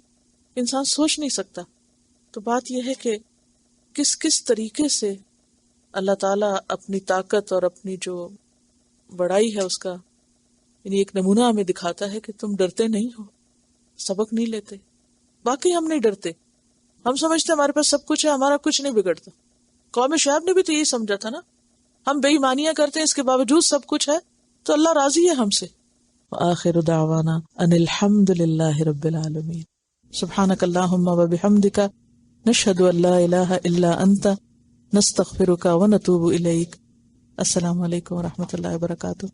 انسان سوچ نہیں سکتا. تو بات یہ ہے کہ کس کس طریقے سے اللہ تعالیٰ اپنی طاقت اور اپنی جو بڑائی ہے اس کا یعنی ایک نمونہ ہمیں دکھاتا ہے کہ تم ڈرتے نہیں ہو، سبق نہیں لیتے. باقی ہم نہیں ڈرتے، ہم سمجھتے ہمارے پاس سب کچھ ہے، ہمارا کچھ نہیں بگڑتا. قوم شعیب نے بھی تو یہی سمجھا تھا نا، ہم بے ایمانیاں کرتے ہیں اس کے باوجود سب کچھ ہے تو اللہ راضی ہے ہم سے. وآخر دعوانا ان الحمد للہ رب العالمین. سبحانک اللہم وبحمدک نشہد ان لا الہ الا انت نستغفرک ونتوب الیک. السلام علیکم ورحمۃ اللہ وبرکاتہ.